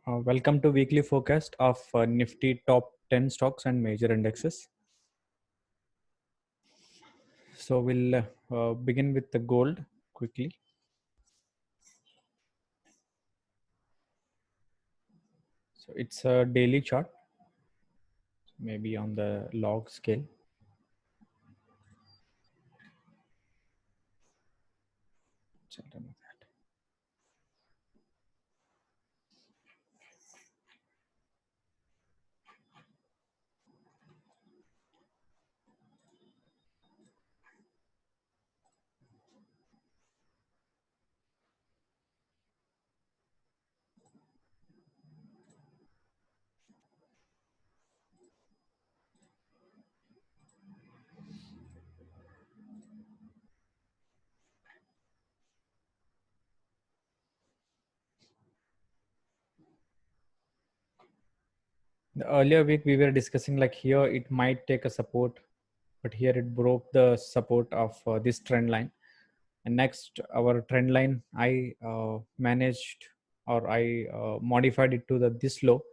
Welcome to weekly forecast of Nifty top 10 stocks and major indexes. So we'll begin with the gold quickly. So it's a daily chart, maybe on the log scale. The earlier week we were discussing like here it might take a support, but here it broke the support of this trend line. And next our trend line I managed or I modified it to this low.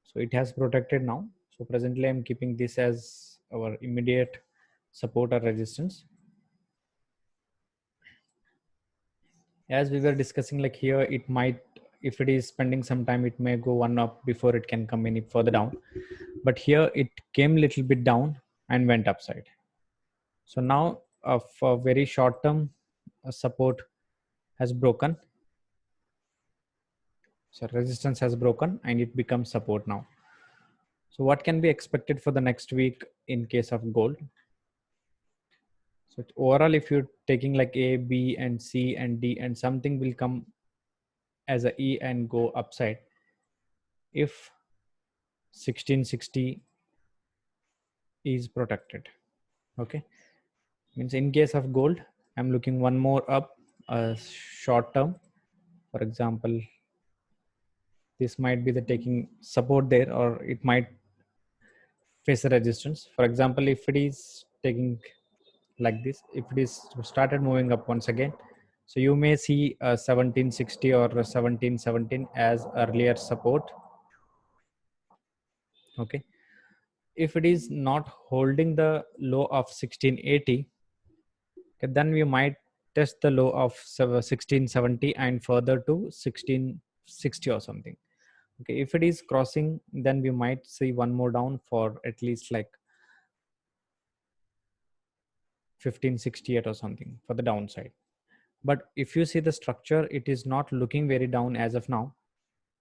So it has protected now. So presently I'm keeping this as our immediate support or resistance. As we were discussing, like here it might, if it is spending some time, it may go one up before it can come any further down. But here it came a little bit down and went upside. So now for very short term support has broken. So resistance has broken and it becomes support now. So what can be expected for the next week in case of gold? So overall, if you're taking like A, B, and C, and D, and something will come as a E and go upside, if 1660 is protected, okay, means in case of gold, I'm looking one more up, short term. For example, this might be the taking support there, or it might face a resistance. For example, if it is taking like this, if it is started moving up once again, so you may see 1760 or 1717 as earlier support. Okay, if it is not holding the low of 1680, okay, then we might test the low of 1670 and further to 1660 or something. Okay, if it is crossing, then we might see one more down for at least like 1568 or something for the downside. But if you see the structure, it is not looking very down as of now.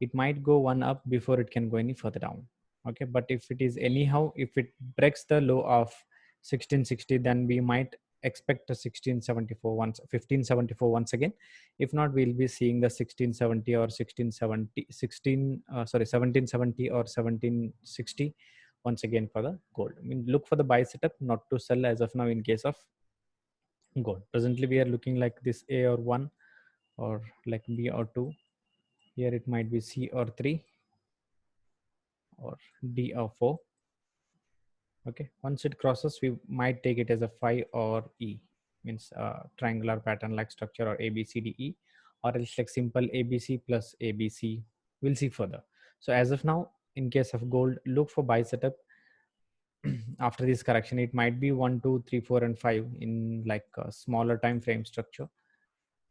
It might go one up before it can go any further down. Okay, but if it is anyhow, if it breaks the low of 1660, then we might expect a 1674 once, 1574 once again. If not, we'll be seeing the 1670 or 1670 1770 or 1760 once again for the gold. I mean, look for the buy setup, not to sell as of now in case of gold. Presently we are looking like this A or 1, or like B or 2. Here it might be C or 3, or D or 4. Okay, once it crosses, we might take it as a 5 or E, means triangular pattern like structure, or A B C D E, or else like simple ABC plus ABC. We'll see further. So as of now, in case of gold, look for buy setup. After this correction, it might be 1 2 3 4 and 5 in like a smaller time frame structure.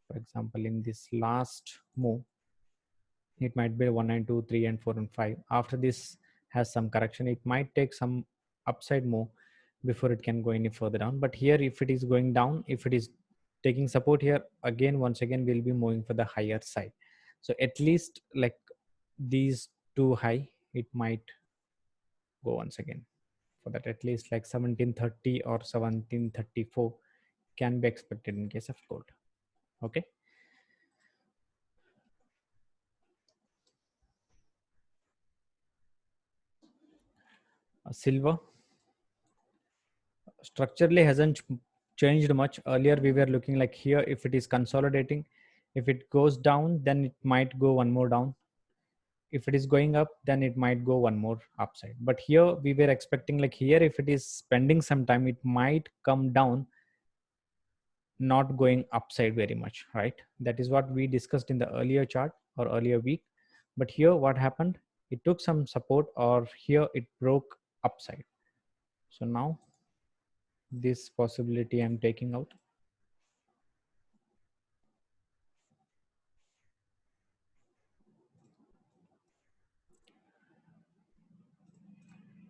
For example, in this last move, it might be 1 and 2 3 and 4 and 5. After this has some correction, it might take some upside move before it can go any further down. But here, if it is going down, if it is taking support here again, once again we'll be moving for the higher side. So at least like these two high, it might go once again. For that, at least like 1730 or 1734 can be expected in case of gold. Okay, silver structurally hasn't changed much. Earlier we were looking like here, if it is consolidating, if it goes down, then it might go one more down. If it is going up, then it might go one more upside. But here we were expecting like here, if it is spending some time, it might come down, not going upside very much, right? That is what we discussed in the earlier chart or earlier week. But here what happened, it took some support, or here it broke upside. So now this possibility I'm taking out.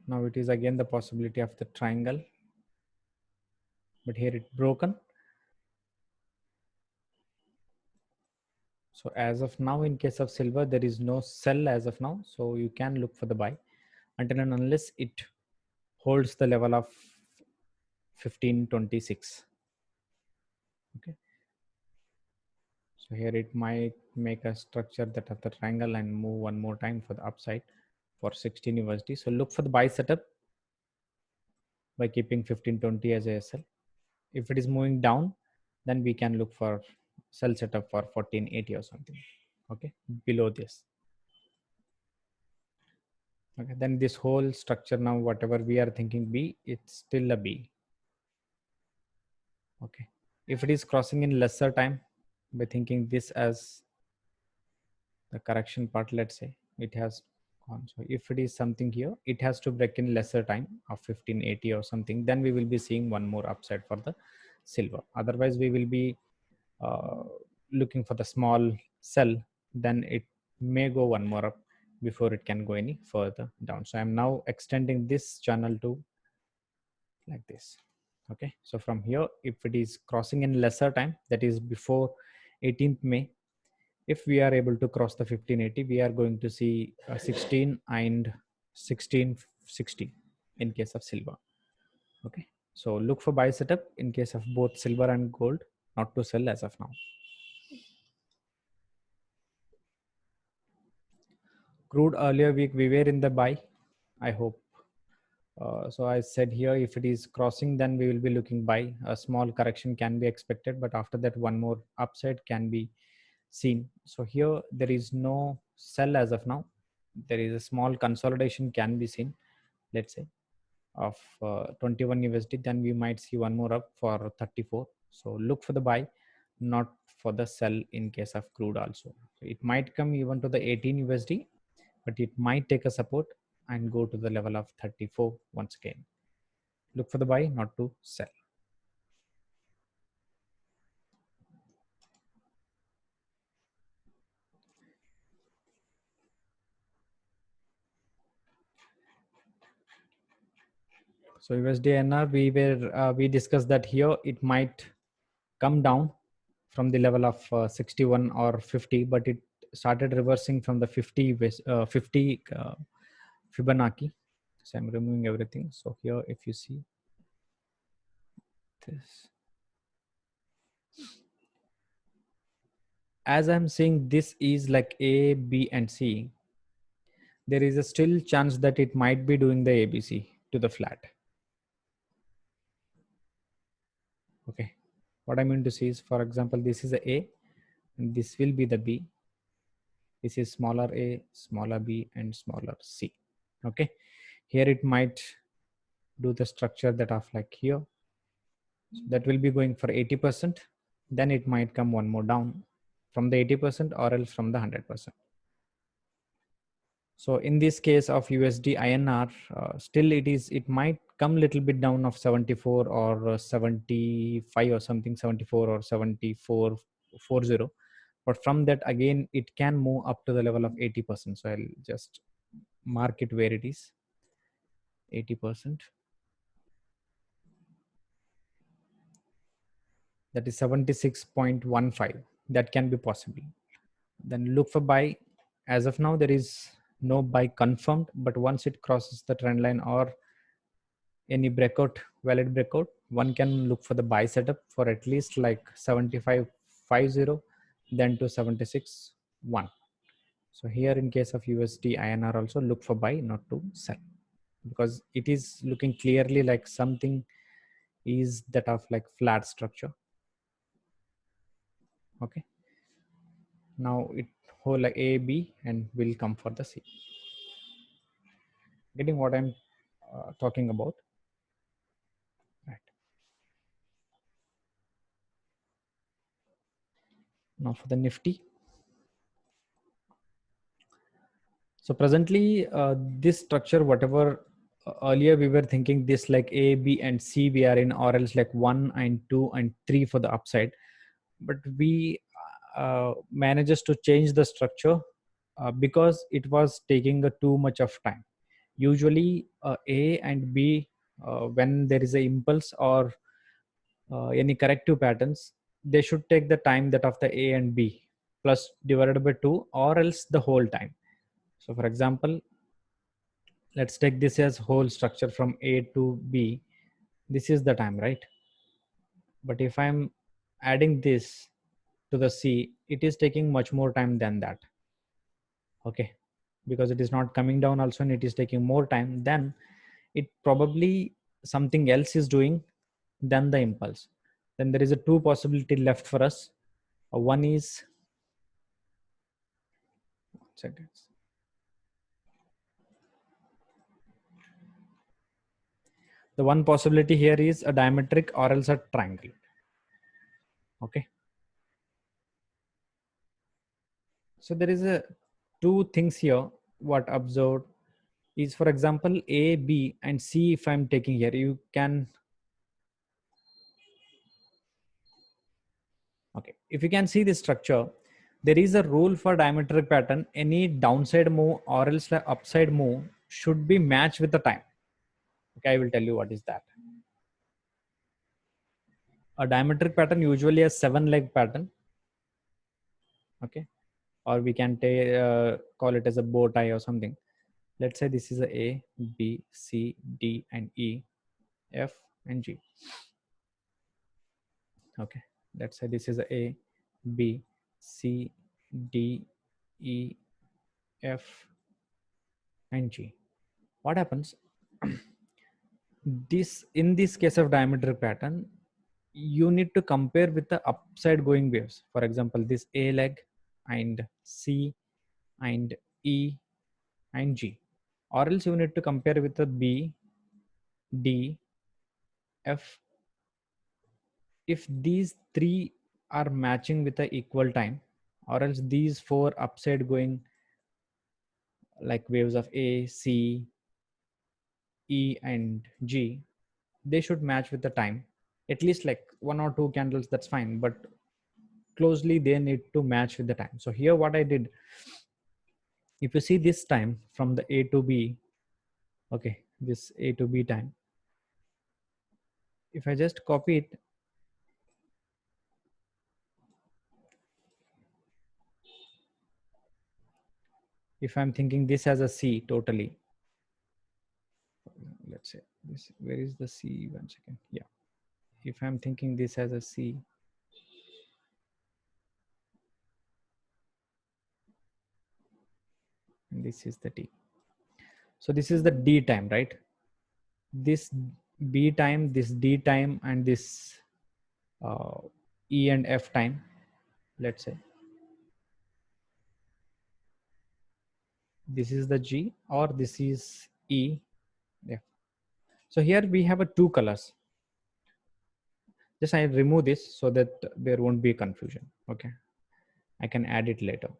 Now it is again the possibility of the triangle, but here it broken. So as of now, in case of silver, there is no sell as of now. So you can look for the buy until and unless it holds the level of 1526. Okay. So here it might make a structure that of the triangle and move one more time for the upside for 16 USD. So look for the buy setup by keeping 1520 as a SL. If it is moving down, then we can look for sell setup for 1480 or something. Okay, below this. Okay, then this whole structure now, whatever we are thinking B, it's still a B. Okay, if it is crossing in lesser time, by thinking this as the correction part, let's say it has gone. So if it is something here, it has to break in lesser time of 1580 or something, then we will be seeing one more upside for the silver. Otherwise we will be looking for the small sell, then it may go one more up before it can go any further down. So I'm now extending this channel to like this. Okay, so from here, if it is crossing in lesser time, that is before 18th May, if we are able to cross the 1580, we are going to see 16 and 1660 in case of silver. Okay, so look for buy setup in case of both silver and gold, not to sell as of now. Crude earlier week we were in the buy, I hope. So I said here, if it is crossing, then we will be looking buy. A small correction can be expected, but after that one more upside can be seen. So here there is no sell as of now. There is a small consolidation can be seen, let's say, of 21 USD. Then we might see one more up for 34. So look for the buy, not for the sell in case of crude also. So it might come even to the 18 USD, but it might take a support and go to the level of 34 once again. Look for the buy, not to sell. So USD INR, we discussed that here it might come down from the level of 61 or 50, but it started reversing from the 50 Fibonacci. So I'm removing everything. So here, if you see this, as I'm saying, this is like A, B, and C. There is a still chance that it might be doing the ABC to the flat. Okay, what I mean to say is, for example, this is a and this will be the B. This is smaller a, smaller b, and smaller c. Okay, here it might do the structure that of like here. So that will be going for 80%. Then it might come one more down from the 80% or else from the 100%. So in this case of USD INR, still it might come little bit down of 74 or 75 or something, 74 or 74.40. But from that again, it can move up to the level of 80%. So I'll just mark it where it is, 80%. That is 76.15. That can be possible. Then look for buy. As of now, there is no buy confirmed, but once it crosses the trend line or any breakout, valid breakout, one can look for the buy setup for at least like 75.50, then to 76.1. So here in case of USD INR also look for buy, not to sell, because it is looking clearly like something is that of like flat structure. Okay, now it hold like A, B, and will come for the C. Getting what I'm talking about, right? Now for the Nifty, So presently, this structure, whatever earlier we were thinking this like A, B, and C we are in, or else like 1 and 2 and 3 for the upside. But we manages to change the structure because it was taking too much of time. Usually A and B, when there is a impulse or any corrective patterns, they should take the time that of the A and B plus divided by 2 or else the whole time. So for example, let's take this as whole structure from A to B. This is the time, right? But if I'm adding this to the C, it is taking much more time than that. Okay, because it is not coming down also and it is taking more time, then it probably something else is doing than the impulse. Then there is a two possibility left for us. One is, one second. The one possibility here is a diametric or else a triangle. Okay. So there is a two things here. What observed is, for example, A, B, and C. If I'm taking here, you can, okay, if you can see this structure, there is a rule for diametric pattern. Any downside move or else like upside move should be matched with the time. Okay, I will tell you what is that. A diametric pattern usually a 7-leg pattern. Okay, or we can call it as a bow tie or something. Let's say this is a B, C, D, and E, F, and G. Okay, let's say this is a B, C, D, E, F, and G. What happens? This, in this case of diametric pattern, you need to compare with the upside going waves. For example, this A leg and C and E and G, or else you need to compare with the B, D, F. If these three are matching with the equal time, or else these four upside going like waves of A, C, E, and G, they should match with the time. At least like one or two candles, that's fine, but closely they need to match with the time. So here what I did, if you see this time from the A to B, okay, this A to B time, if I just copy it, if I'm thinking this as a C totally, let's say this, where is the C, 1 second, yeah. If I'm thinking this as a C, and this is the D. So this is the D time, right? This B time, this D time, and this uh, E and F time, let's say. This is the G or this is E. Yeah. So here we have a two colors. Just I remove this so that there won't be confusion. Okay. I can add it later.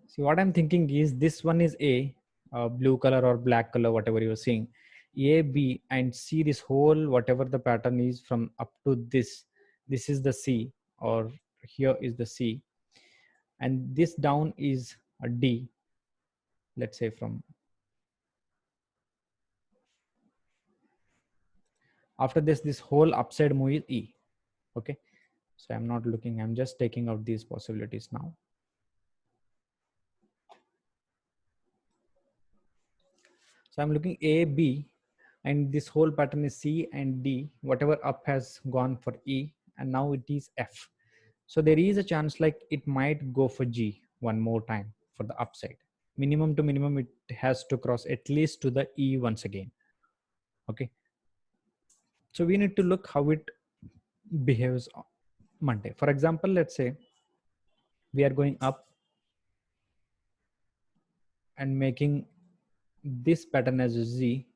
See, what I'm thinking is this one is A, blue color or black color, whatever you're seeing. A, B, and C, this whole, whatever the pattern is from up to this is the C, or here is the C. And this down is a D, let's say from. After this whole upside move is E. Okay. So I'm not looking, I'm just taking out these possibilities now. So I'm looking A, B, and this whole pattern is C and D, whatever up has gone for E, and now it is F. So there is a chance like it might go for G one more time for the upside. Minimum to minimum, it has to cross at least to the E once again. Okay. So we need to look how it behaves on Monday. For example, let's say we are going up and making this pattern as Z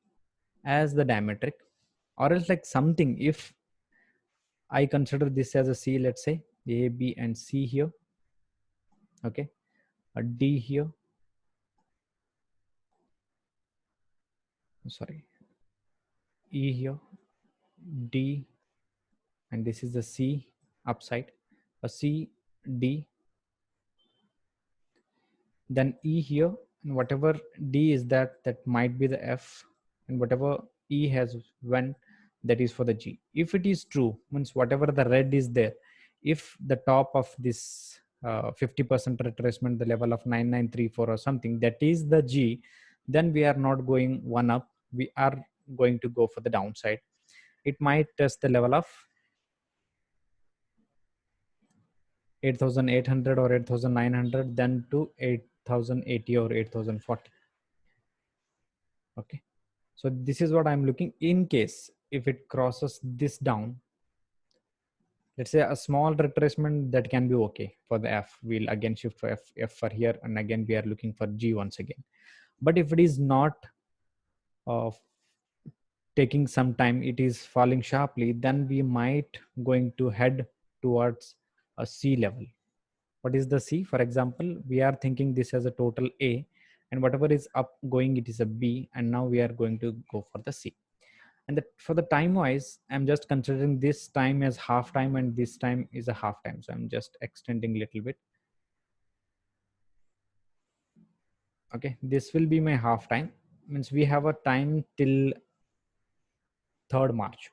as the diametric. or else like something, if I consider this as a C, let's say A, B and C here, okay, a D here, sorry, E here, D, and this is the C upside, a C, D, then E here, and whatever D is that might be the F, and whatever E has when, that is for the G. If it is true, means whatever the red is there, if the top of this 50% retracement, the level of 9934 or something, that is the G, then we are not going one up, we are going to go for the downside. It might test the level of 8800 or 8900, then to 8080 or 8040. Okay, so this is what I'm looking. In case if it crosses this down, let's say a small retracement, that can be okay for the F. We'll again shift for F for here, and again we are looking for G once again. But if it is not uh, taking some time, it is falling sharply, then we might going to head towards a C level. What is the C? For example, we are thinking this as a total A, and whatever is up going, it is a B, and now we are going to go for the C. And for the time wise, I'm just considering this time as half time and this time is a half time, so I'm just extending a little bit. Okay, this will be my half time, means we have a time till 3rd March,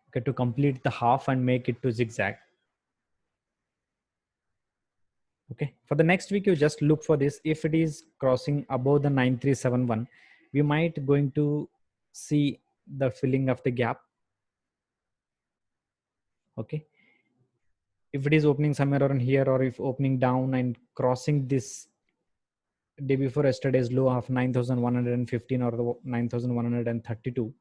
okay, to complete the half and make it to zigzag. Okay, for the next week, you just look for this. If it is crossing above the 9371, we might going to see the filling of the gap. Okay, if it is opening somewhere around here, or if opening down and crossing this day before yesterday's low of 9115 or the 9132,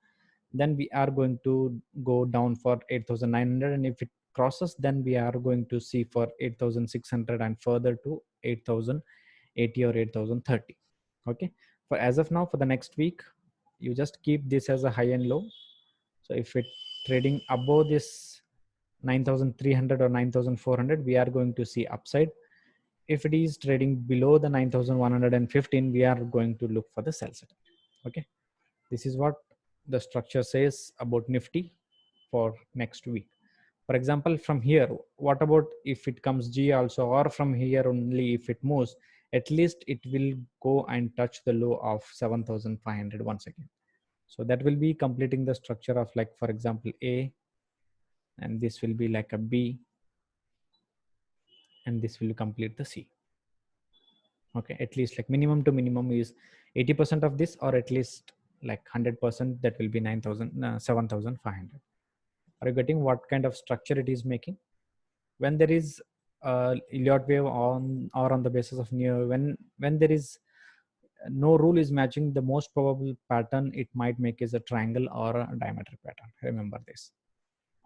then we are going to go down for 8900, and if it crosses, then we are going to see for 8600 and further to 8080 or 8030. Okay, for as of now, for the next week, you just keep this as a high and low. So if it trading above this 9300 or 9400, we are going to see upside. If it is trading below the 9115, we are going to look for the sell setup. Okay, this is what the structure says about Nifty for next week. For example, from here, what about if it comes G also, or from here only if it moves, at least it will go and touch the low of 7500 once again. So that will be completing the structure of, like, for example, A, and this will be like a B, and this will complete the C. Okay, at least like minimum to minimum is 80% of this, or at least like 100%, that will be 7500. Are you getting what kind of structure it is making? When there is Elliott wave on, or on the basis of near, when there is no rule is matching, the most probable pattern it might make is a triangle or a diameter pattern. Remember this.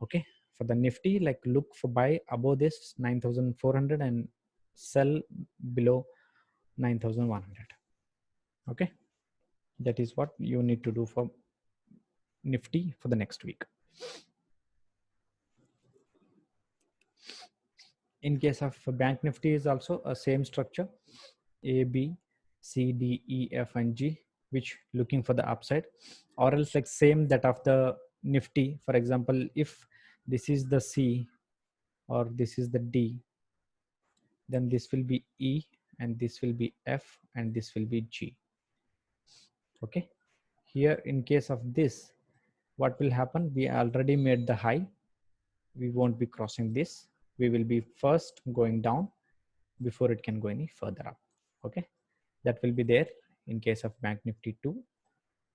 Okay, for the Nifty, like, look for buy above this 9400 and sell below 9100. Okay, that is what you need to do for Nifty for the next week. In case of Bank Nifty is also a same structure, A, B, C, D, E, F and G, which looking for the upside, or else like same that of the Nifty. For example, if this is the C or this is the D, then this will be E, and this will be F, and this will be G. Okay, here in case of this, what will happen? We already made the high, we won't be crossing this, we will be first going down before it can go any further up. Okay, that will be there in case of Bank Nifty 2.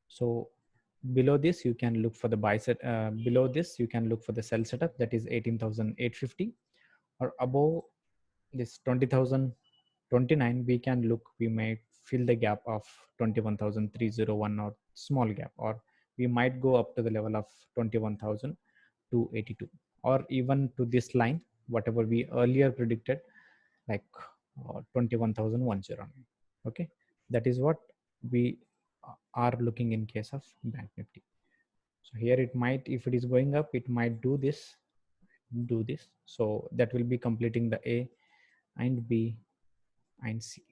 So below this you can look for the buy set, below this you can look for the sell setup, that is 18,850, or above this 20,029 we can look, we may fill the gap of 21,301 or small gap, or we might go up to the level of 21,282, or even to this line whatever we earlier predicted, like 21,109. Okay, that is what we are looking in case of Bank Nifty. So here it might, if it is going up, it might do this. So that will be completing the A and B and C.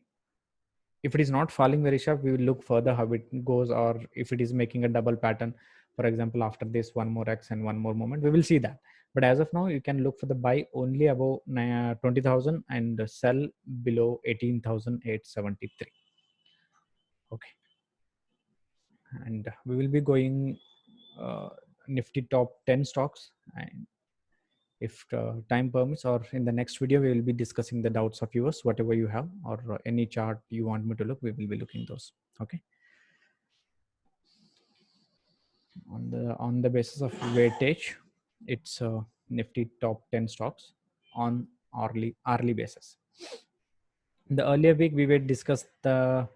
If it is not falling very sharp, we will look further how it goes, or if it is making a double pattern, for example, after this one more X and one more moment, we will see that. But as of now, you can look for the buy only above 20,000 and sell below 18,873. Okay, and we will be going uh, Nifty top 10 stocks, and if time permits, or in the next video, we will be discussing the doubts of yours, whatever you have, or any chart you want me to look, we will be looking those. Okay, on the basis of weightage, it's Nifty top 10 stocks on hourly basis. In the earlier week, we will discuss the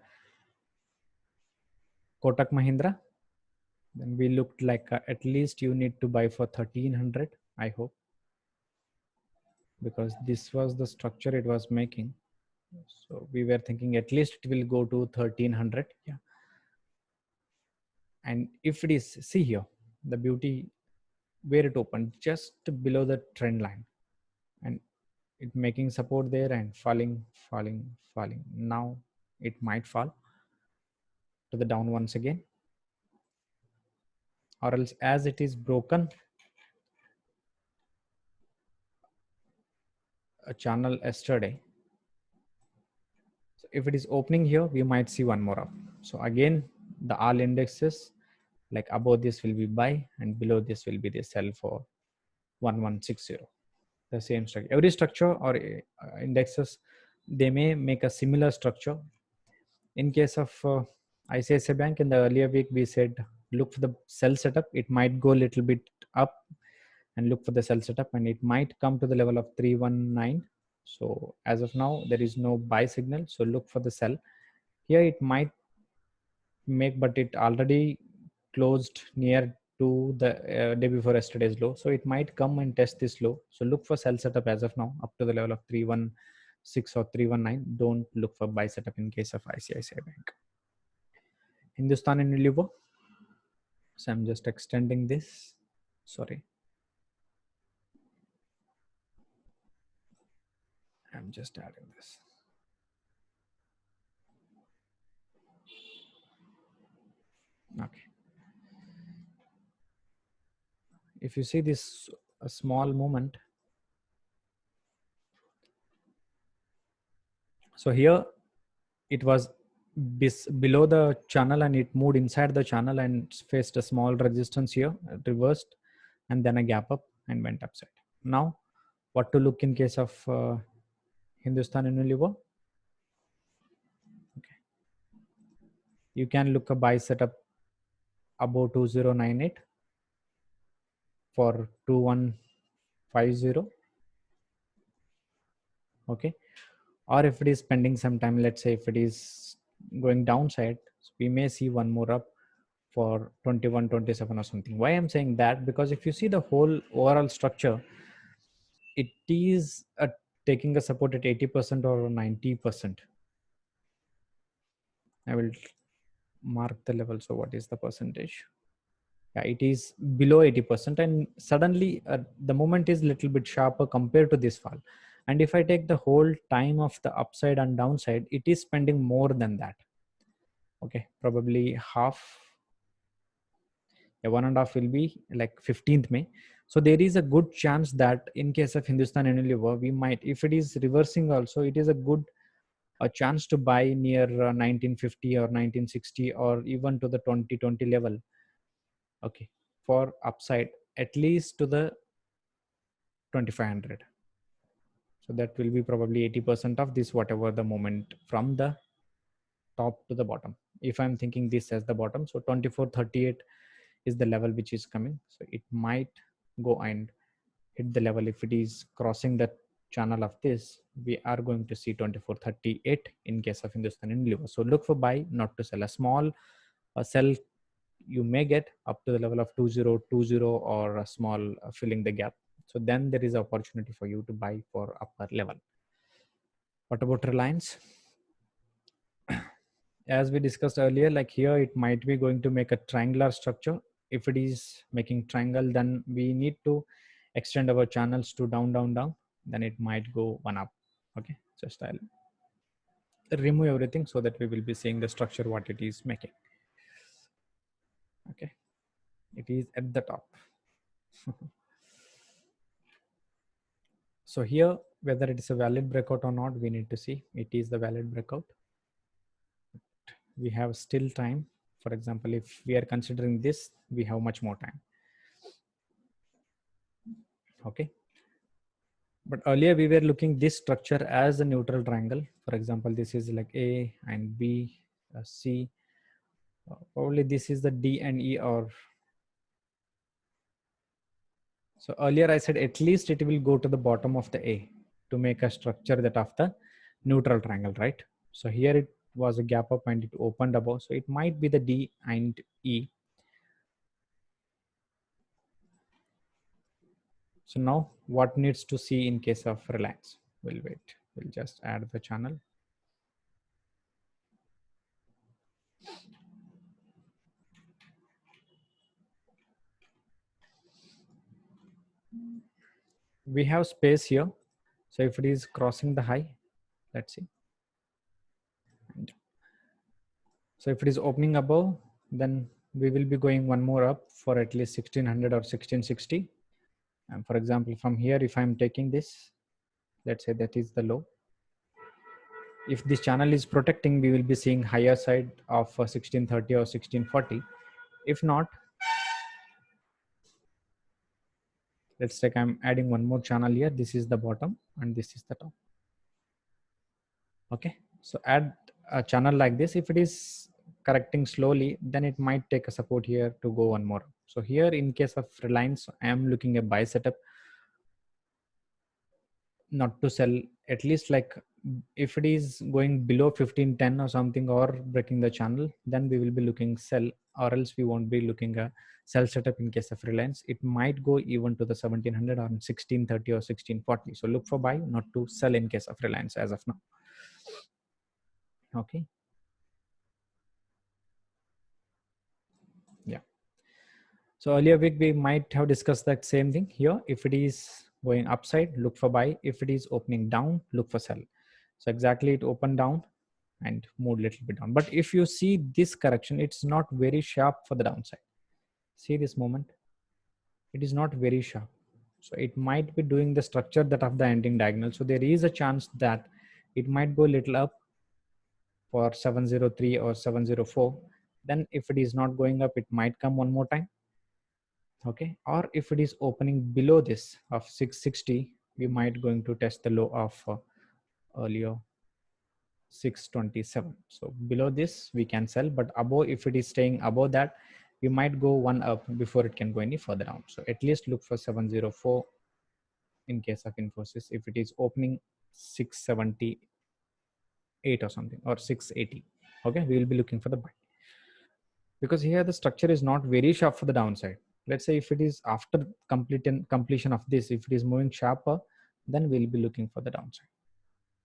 Kotak Mahindra. Then we looked like at least you need to buy for 1300, I hope, because this was the structure it was making. So we were thinking at least it will go to 1300. Yeah. And if it is, see here, the beauty where it opened just below the trend line, and it making support there and falling. Now it might fall to the down once again, or else as it is broken a channel yesterday. So if it is opening here, we might see one more up. So again, the all indexes, like above this will be buy and below this will be the sell for 1160. The same structure, every structure or indexes, they may make a similar structure. In case of ICICI Bank, in the earlier week, we said look for the sell setup. It might go a little bit up, and look for the sell setup, and it might come to the level of 319. So as of now, there is no buy signal. So look for the sell. Here it might make, but it already closed near to the day before yesterday's low. So it might come and test this low. So look for sell setup as of now up to the level of 316 or 319. Don't look for buy setup in case of ICICI Bank. Hindustan Unilever. So I'm just extending this. Sorry. I'm just adding this. Okay. If you see this a small movement, so here it was below the channel and it moved inside the channel and faced a small resistance here, reversed, and then a gap up and went upside. Now, what to look in case of Hindustan Unilever? Okay. You can look a buy setup above 2098 for 2150. Okay. Or if it is spending some time, let's say if it is going downside, we may see one more up for 2127 or something. Why I'm saying that? Because if you see the whole overall structure, it is taking a support at 80% or 90%. I will mark the level. So what is the percentage? Yeah, it is below 80%, and suddenly the moment is little bit sharper compared to this fall. And if I take the whole time of the upside and downside, it is spending more than that. Okay, probably half. Yeah, 1.5 will be like 15th May. So there is a good chance that in case of Hindustan Unilever, we might, if it is reversing also, it is a good chance to buy near 1950 or 1960 or even to the 2020 level. Okay, for upside at least to the 2500. So that will be probably 80% of this, whatever the moment from the top to the bottom. If I'm thinking this as the bottom, so 2438 is the level which is coming. So it might go and hit the level. If it is crossing the channel of this, we are going to see 2438 in case of Hindustan Unilever. So look for buy, not to sell. A small sell you may get up to the level of 2020 or a small filling the gap. So then there is opportunity for you to buy for upper level. What about Reliance? As we discussed earlier, like here it might be going to make a triangular structure if it is making triangle, then we need to extend our channels to down, down, down. Then it might go one up. Okay, just I'll remove everything so that we will be seeing the structure what it is making. Okay, it is at the top. So here, whether it is a valid breakout or not, we need to see. It is the valid breakout. We have still time. For example, if we are considering this, we have much more time. Okay, but earlier we were looking this structure as a neutral triangle. For example, this is like A and B, C. Probably this is the D and E, or so earlier I said at least it will go to the bottom of the A to make a structure that of the neutral triangle, right? So here it was a gap up and it opened above. So it might be the D and E. So now what needs to see in case of Reliance? We'll wait. We'll just add the channel. We have space here. So if it is crossing the high, let's see. And so if it is opening above, then we will be going one more up for at least 1600 or 1660. And for example, from here, if I'm taking this, let's say that is the low. If this channel is protecting, we will be seeing higher side of 1630 or 1640. If not, let's take, I'm adding one more channel here. This is the bottom and this is the top. Okay, so add a channel like this. If it is correcting slowly, then it might take a support here to go one more. So here in case of Reliance, I am looking at buy setup, not to sell. At least like if it is going below 1510 or something, or breaking the channel, then we will be looking sell, or else we won't be looking a sell setup in case of Reliance. It might go even to the 1700 or 1630 or 1640. So look for buy, not to sell in case of Reliance as of now. Okay, yeah. So earlier week we might have discussed that same thing here. If it is going upside, look for buy. If it is opening down, look for sell. So exactly it opened down and moved a little bit down. But if you see this correction, it's not very sharp for the downside. See this moment, it is not very sharp. So it might be doing the structure that of the ending diagonal. So there is a chance that it might go a little up for 703 or 704. Then if it is not going up, it might come one more time. Okay, or if it is opening below this of 660, we might going to test the low of earlier 627. So below this we can sell, but above, if it is staying above that, we might go one up before it can go any further down. So at least look for 704 in case of Infosys. If it is opening 678 or something, or 680, okay, we will be looking for the buy, because here the structure is not very sharp for the downside. Let's say if it is after completion of this, if it is moving sharper, then we'll be looking for the downside.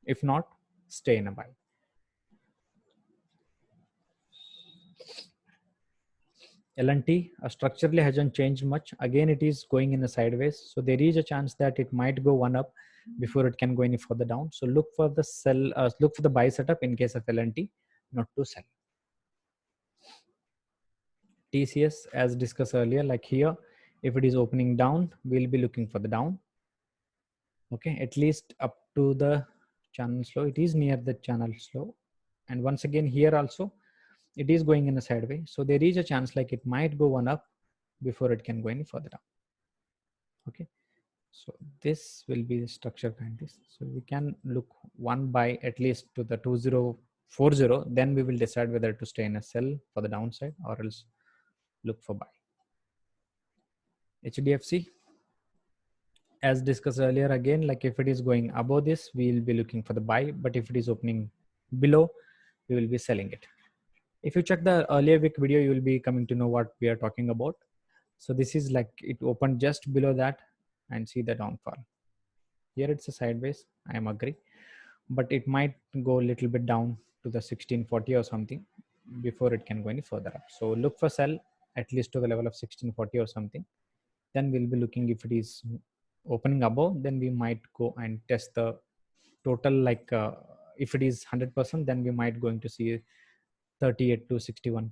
If not, stay in a buy. L&T structurally hasn't changed much. Again, it is going in a sideways. So there is a chance that it might go one up before it can go any further down. So look for the sell, look for the buy setup in case of L&T, not to sell. TCS, as discussed earlier, like here, if it is opening down, we'll be looking for the down. Okay, at least up to the channel slow. It is near the channel slow. And once again, here also, it is going in a sideways. So there is a chance like it might go one up before it can go any further down. Okay, so this will be the structure kind this. So we can look one buy at least to the 2040. Then we will decide whether to stay in a sell for the downside or else look for buy. HDFC, as discussed earlier, again, like if it is going above this, we will be looking for the buy, but if it is opening below, we will be selling it. If you check the earlier week video, you will be coming to know what we are talking about. So this is like it opened just below that, and see the downfall. Here it's a sideways, I am agree, but it might go a little bit down to the 1640 or something before it can go any further up. So look for sell at least to the level of 1640 or something, then we'll be looking. If it is opening above, then we might go and test the total, like if it is 100%, then we might going to see 38 to 61%.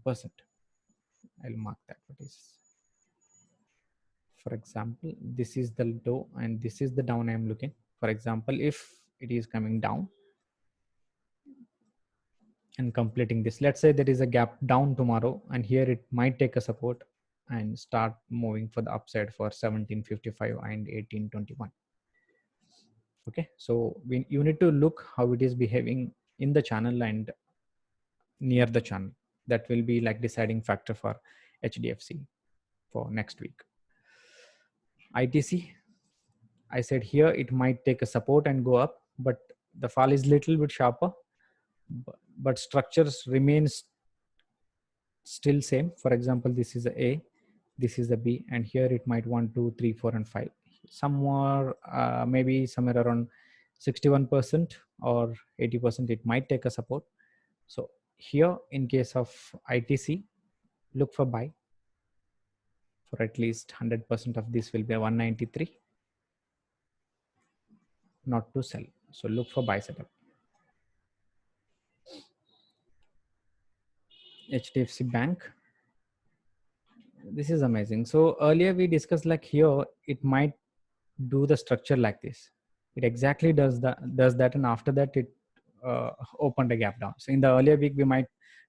I'll mark that. What is, for example, this is the low and this is the down I'm looking. For example, if it is coming down and completing this, let's say there is a gap down tomorrow, and here it might take a support and start moving for the upside for 1755 and 1821. Okay, so you need to look how it is behaving in the channel and near the channel. That will be like deciding factor for HDFC for next week. ITC, I said here it might take a support and go up, but the fall is little bit sharper, but structures remains still same. For example, this is a, this is a B, and here it might 1, 2, 3, 4, and 5. Somewhere, maybe somewhere around 61% or 80%, it might take a support. So here, in case of ITC, look for buy for at least 100% of this will be 193, not to sell. So look for buy setup. HDFC Bank. This is amazing. So earlier we discussed, like here it might do the structure like this. It exactly does that, and after that it opened a gap down. So in the earlier week we might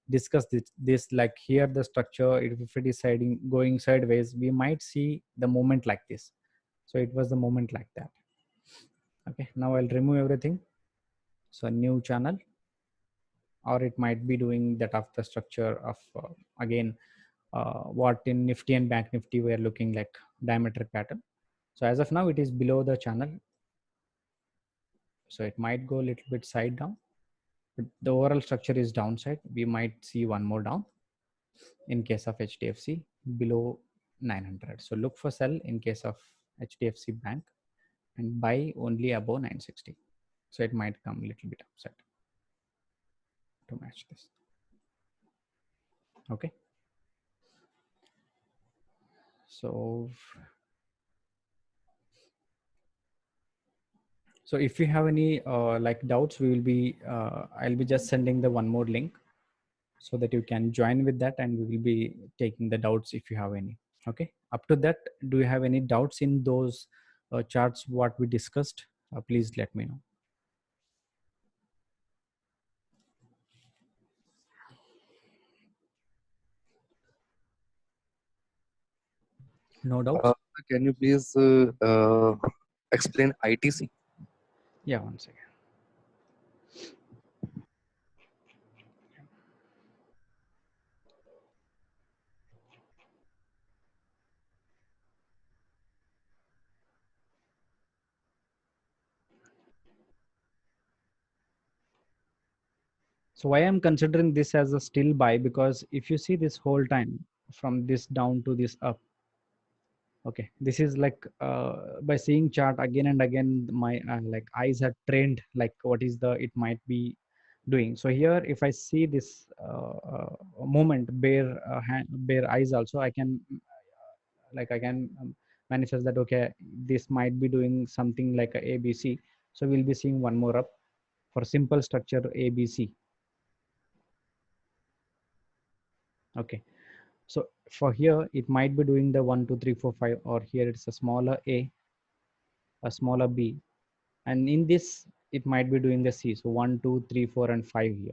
discuss this like here the structure, if it is going sideways, we might see the movement like this. So it was the movement like that. Okay, now I'll remove everything. So new channel, or it might be doing that of the structure of again what in Nifty and Bank Nifty we are looking like diametric pattern. So as of now it is below the channel, so it might go a little bit side down, but the overall structure is downside. We might see one more down in case of HDFC below 900. So look for sell in case of HDFC Bank and buy only above 960. So it might come a little bit upside to match this. Okay. So if you have any like doubts, we will be I'll be just sending the one more link so that you can join with that, and we will be taking the doubts if you have any. Okay, up to that, do you have any doubts in those charts what we discussed? Please let me know. No doubts? Can you please explain ITC? Yeah, one second. So why I'm considering this as a still buy, because if you see this whole time from this down to this up, okay, this is like by seeing chart again and again, my like eyes have trained like what is the it might be doing. So here if I see this movement bare eyes also, I can like I can manifest that okay, this might be doing something like a ABC. So we'll be seeing one more up for simple structure ABC. Okay, so for here it might be doing the 1 2 3 4 5, or here it's a smaller a smaller B, and in this it might be doing the C. So 1 2 3 4 and 5 here.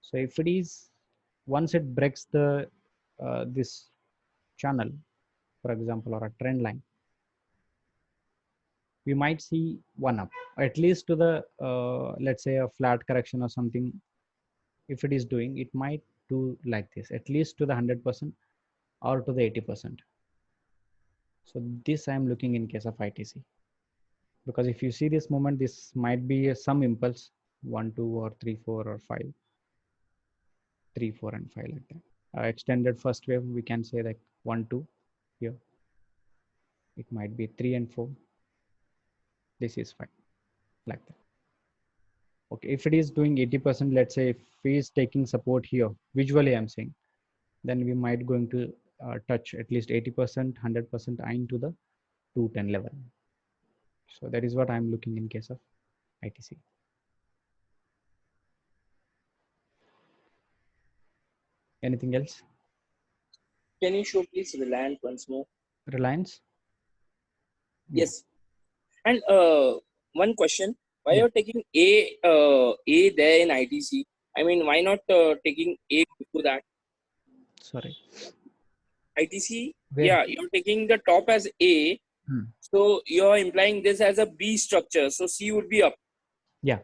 So if it is, once it breaks the this channel, for example, or a trend line, we might see one up, at least to the let's say a flat correction or something. If it is doing, it might do like this, at least to the 100% or to the 80%. So this I am looking in case of ITC, because if you see this moment, this might be some impulse 1 2 or 3 4 or 5, 3 4 and 5 like that. Extended first wave, we can say like 1 2 here, it might be 3 and 4, this is 5 like that. Okay, if it is doing 80%, let's say if he is taking support here visually, I'm saying, then we might going to touch at least 80%, 100% ion to the 210 level. So that is what I'm looking in case of ITC. Anything else? Can you show please Reliant once more? Reliance? Yeah. Yes. And one question: why Yeah. you're taking A there in ITC? I mean, why not taking A before that? Sorry. ITC, Where? yeah, you're taking the top as A, Hmm. so you're implying this as a B structure. So C would be up. Yeah.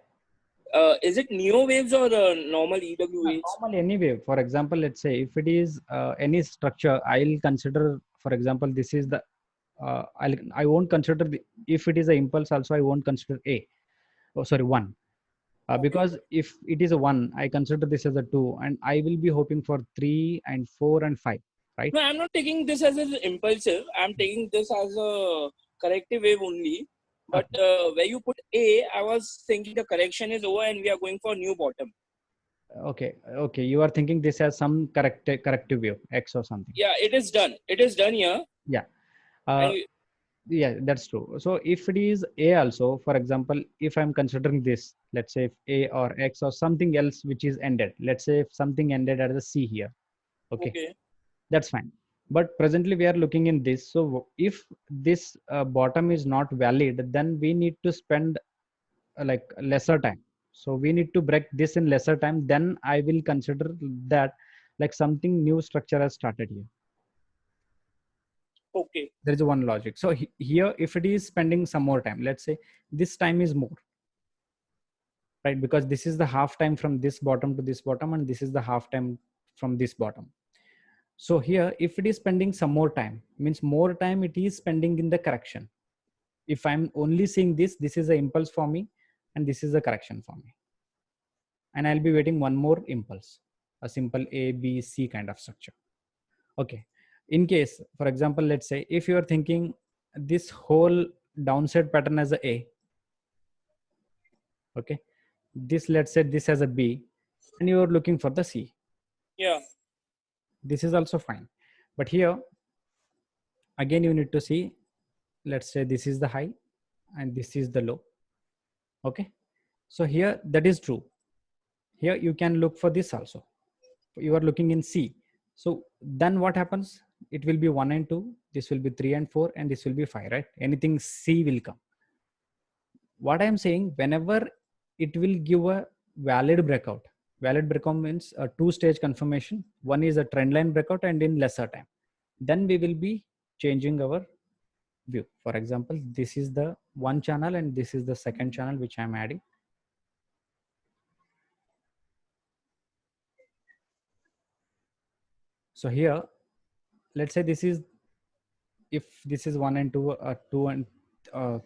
Is it neo waves or normal EW waves? Normal anyway. For example, let's say if it is any structure, I'll consider, for example, this is the, I won't consider the, if it is an impulse also, I won't consider A. Oh, sorry, 1. Because if it is a 1, I consider this as a 2, and I will be hoping for 3 and 4 and 5, right? No, I'm not taking this as an impulsive. I'm taking this as a corrective wave only. But where you put A, I was thinking the correction is over and we are going for new bottom. Okay, okay. You are thinking this has some corrective wave, X or something. Yeah, it is done. It is done here. Yeah. And Yeah, that's true. So if it is A also, for example, if I'm considering this, let's say if A or X or something else which is ended, let's say if something ended at the C here, okay, that's fine. But presently we are looking in this. So if this bottom is not valid, then we need to spend like lesser time. So we need to break this in lesser time. Then I will consider that like something new structure has started here. okay. There is one logic. So here, if it is spending some more time, let's say this time is more, right? Because this is the half time from this bottom to this bottom, and this is the half time from this bottom. So here, if it is spending some more time, means more time it is spending in the correction. If I'm only seeing this, this is the impulse for me, and this is the correction for me. And I'll be waiting one more impulse, a simple A, B, C kind of structure. Okay. In case, for example, let's say if you are thinking this whole downside pattern as a, okay, this, let's say this as a B, and you are looking for the C. Yeah. This is also fine. But here, again, you need to see, let's say this is the high and this is the low. Okay. So here, that is true. Here you can look for this also. You are looking in C. So then what happens? It will be 1 and 2. This will be 3 and 4, and this will be 5, right? Anything C will come. What I'm saying, whenever it will give a valid breakout means a two-stage confirmation. One is a trend line breakout and in lesser time. Then we will be changing our view. For example, this is the one channel and this is the second channel which I'm adding. So here, let's say this is, if this is 1 and 2, 2 and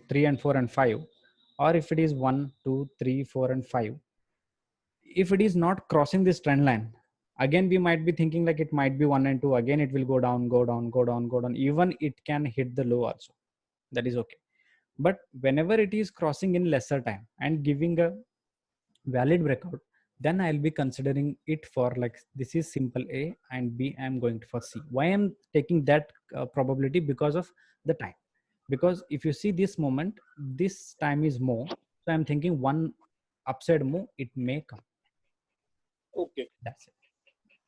3 and 4 and 5, or if it is 1, 2, 3, 4 and 5, if it is not crossing this trend line, again we might be thinking like it might be 1 and 2, again it will go down, go down, go down, go down, even it can hit the low also. That is okay. But whenever it is crossing in lesser time and giving a valid breakout, then I'll be considering it for like this is simple A and B, I'm going for C. Why I'm taking that probability? Because of the time. Because if you see this moment, this time is more, so I'm thinking one upside move it may come. Okay. That's it.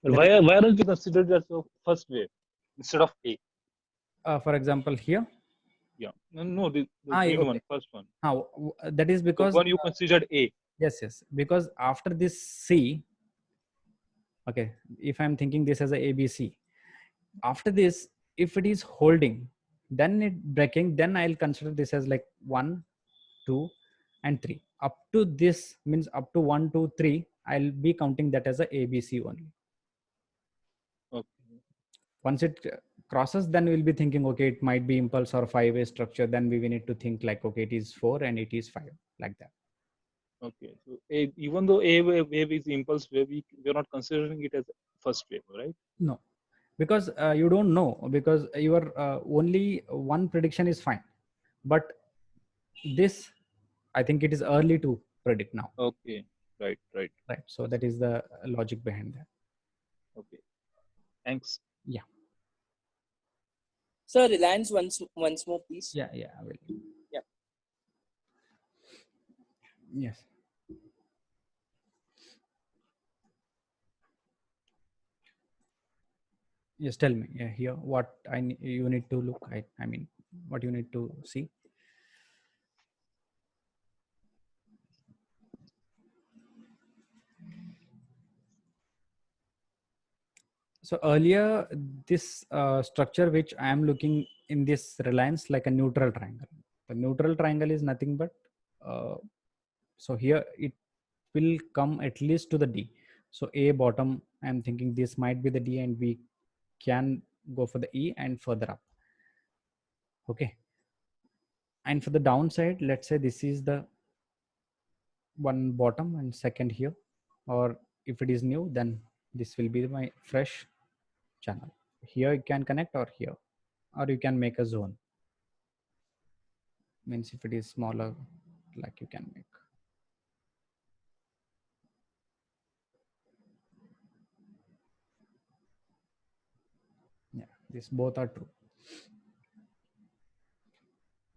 Why aren't you considered as a first wave instead of A? For example, here. Yeah. No, the green one, first one. That is because the one you considered A. Yes. Because after this C, okay, if I'm thinking this as a ABC, after this, if it is holding, then it breaking, then I'll consider this as like 1, 2, and 3. Up to this means up to 1, 2, 3, I'll be counting that as a ABC only. Okay. Once it crosses, then we'll be thinking, okay, it might be impulse or 5-way structure. Then we need to think like, okay, it is 4 and it is 5, like that. Okay. So even though A wave is impulse wave, we're not considering it as first wave, right? No, because you don't know, because your only one prediction is fine. But this, I think it is early to predict now. Okay. Right. So that is the logic behind that. Okay. Thanks. Yeah. Sir, Reliance once more, please. Yeah, I will. Yeah. Yes. Yes, tell me. Yeah, here what you need to look. I mean, what you need to see. So earlier, this structure which I am looking in this Reliance like a neutral triangle. The neutral triangle is nothing but so here it will come at least to the D. So A bottom, I'm thinking this might be the D, and we can go for the E and further up. Okay. And for the downside, let's say this is the one bottom and second here, or if it is new, then this will be my fresh channel. Here you can connect, or here, or you can make a zone. Means if it is smaller, like you can make. Yeah, these both are true.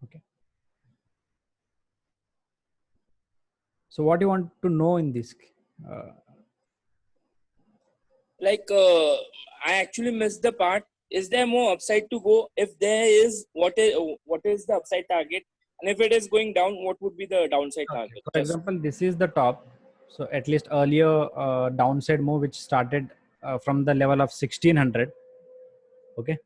Okay. So what you want to know in this? Like, I actually missed the part. Is there more upside to go? If there is, what is the upside target? And if it is going down, what would be the downside target? For example, this is the top. So at least earlier downside move which started from the level of 1600. Okay.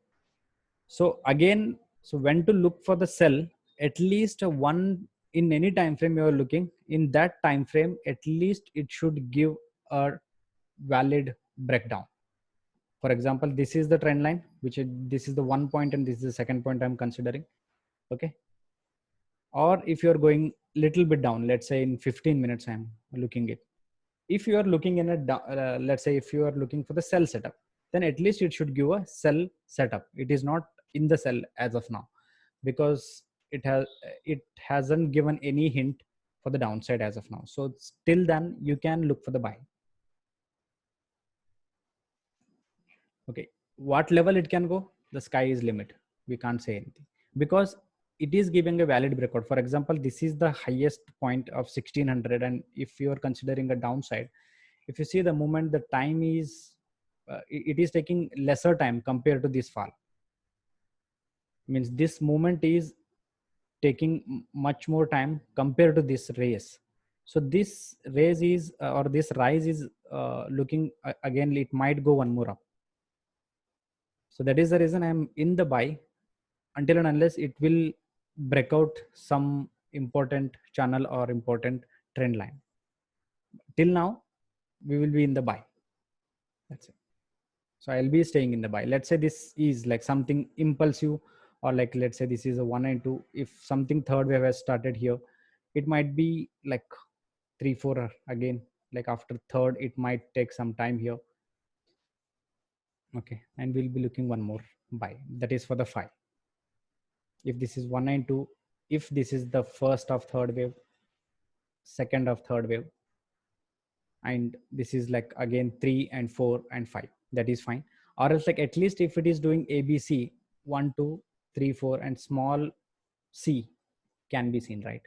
So again, so when to look for the sell, at least one in any time frame you are looking, in that time frame, at least it should give a valid breakdown. For example, this is the trend line, this is the 1 point, and this is the second point I'm considering. Okay. Or if you're going little bit down, let's say in 15 minutes, I'm looking it. If you are looking in a, let's say if you are looking for the sell setup, then at least it should give a sell setup. It is not in the sell as of now, because it hasn't given any hint for the downside as of now. So till then you can look for the buy. Okay, what level it can go? The sky is limit. We can't say anything because it is giving a valid breakout. For example, this is the highest point of 1600, and if you are considering a downside, if you see the moment, the time is it is taking lesser time compared to this fall. Means this movement is taking much more time compared to this raise. So this raise is or this rise is looking again, it might go one more up. So that is the reason I'm in the buy until and unless it will break out some important channel or important trend line. Till now, we will be in the buy. That's it. So I'll be staying in the buy. Let's say this is like something impulsive, or like let's say this is a 192. If something third wave has started here, it might be like 3-4 again. Like after third, it might take some time here. Okay, and we'll be looking one more buy. That is for the 5. If this is 192, if this is the first of third wave, second of third wave, and this is like again 3 and 4 and 5, that is fine. Or else like at least if it is doing ABC 1 2 3 4 and small c can be seen, right?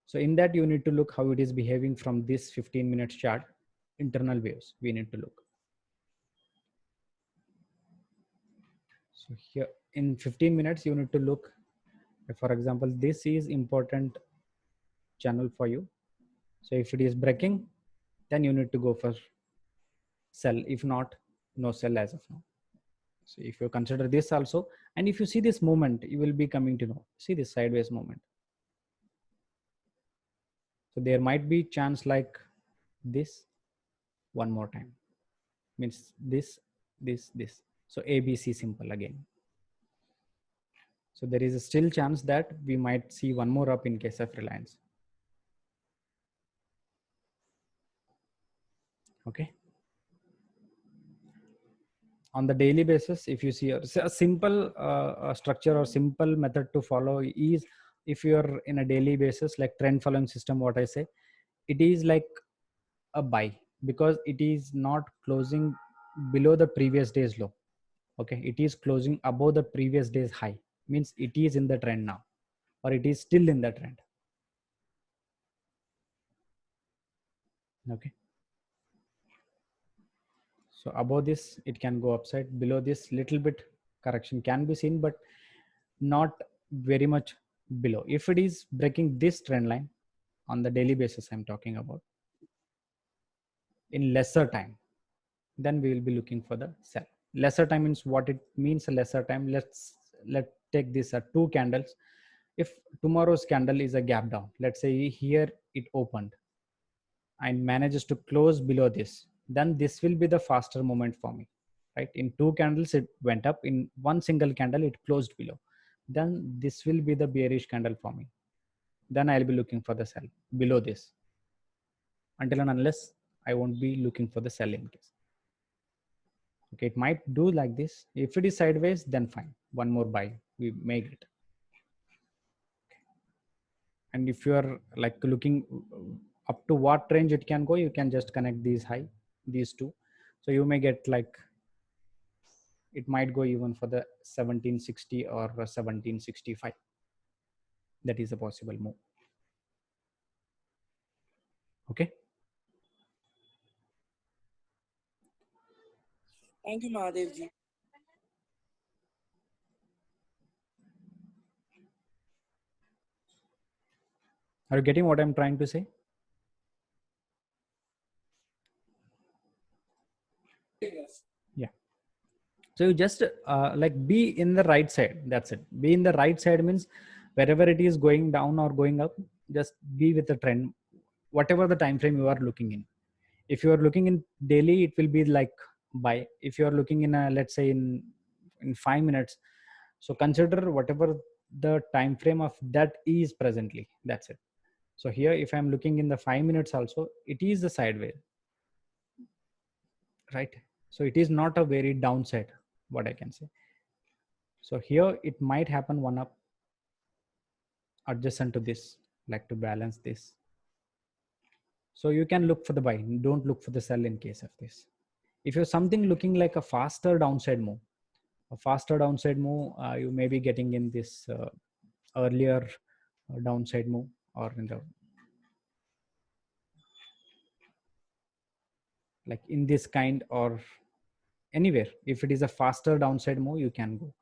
So in that you need to look how it is behaving from this 15 minutes chart. Internal waves we need to look. So here in 15 minutes you need to look, for example, this is important channel for you. So if it is breaking, then you need to go for sell. If not, no sell as of now. So if you consider this also, and if you see this movement, you will be coming to know, see this sideways movement. So there might be chance like this one more time, means this. So ABC simple again. So there is a still chance that we might see one more up in case of Reliance. Okay. On the daily basis, if you see a simple structure or simple method to follow is, if you're in a daily basis, like trend following system, what I say, it is like a buy because it is not closing below the previous day's low. Okay, it is closing above the previous day's high, means it is in the trend now, or it is still in the trend. Okay, so above this it can go upside, below this little bit correction can be seen, but not very much below. If it is breaking this trend line on the daily basis, I'm talking about, in lesser time, then we will be looking for the sell. Lesser time means what it means. Lesser time, let's take this 2 candles. If tomorrow's candle is a gap down, let's say here it opened and manages to close below this, then this will be the faster moment for me, right? In 2 candles it went up, in one single candle it closed below, then this will be the bearish candle for me. Then I'll be looking for the sell below this. Until and unless I won't be looking for the sell in case. Okay, it might do like this. If it is sideways, then fine, one more buy we make it. And if you are like looking up to what range it can go, you can just connect these high, these two, so you may get like, it might go even for the 1760 or 1765. That is a possible move. Okay, Thank you, Mahadev ji. are you getting what I'm trying to say? Yeah, so you just like be in the right side, that's it. Be in the right side means wherever it is going down or going up, just be with the trend, whatever the time frame you are looking in. If you are looking in daily, it will be like buy. If you are looking in a, let's say in 5 minutes, so consider whatever the time frame of that is presently, that's it. So here if I'm looking in the 5 minutes also, it is the sideways, right? So it is not a very downside, what I can say. So here it might happen one up adjacent to this, like to balance this. So you can look for the buy, don't look for the sell in case of this. If you're something looking like a faster downside move, you may be getting in this earlier downside move, or in the, like in this kind, or anywhere. If it is a faster downside move, you can go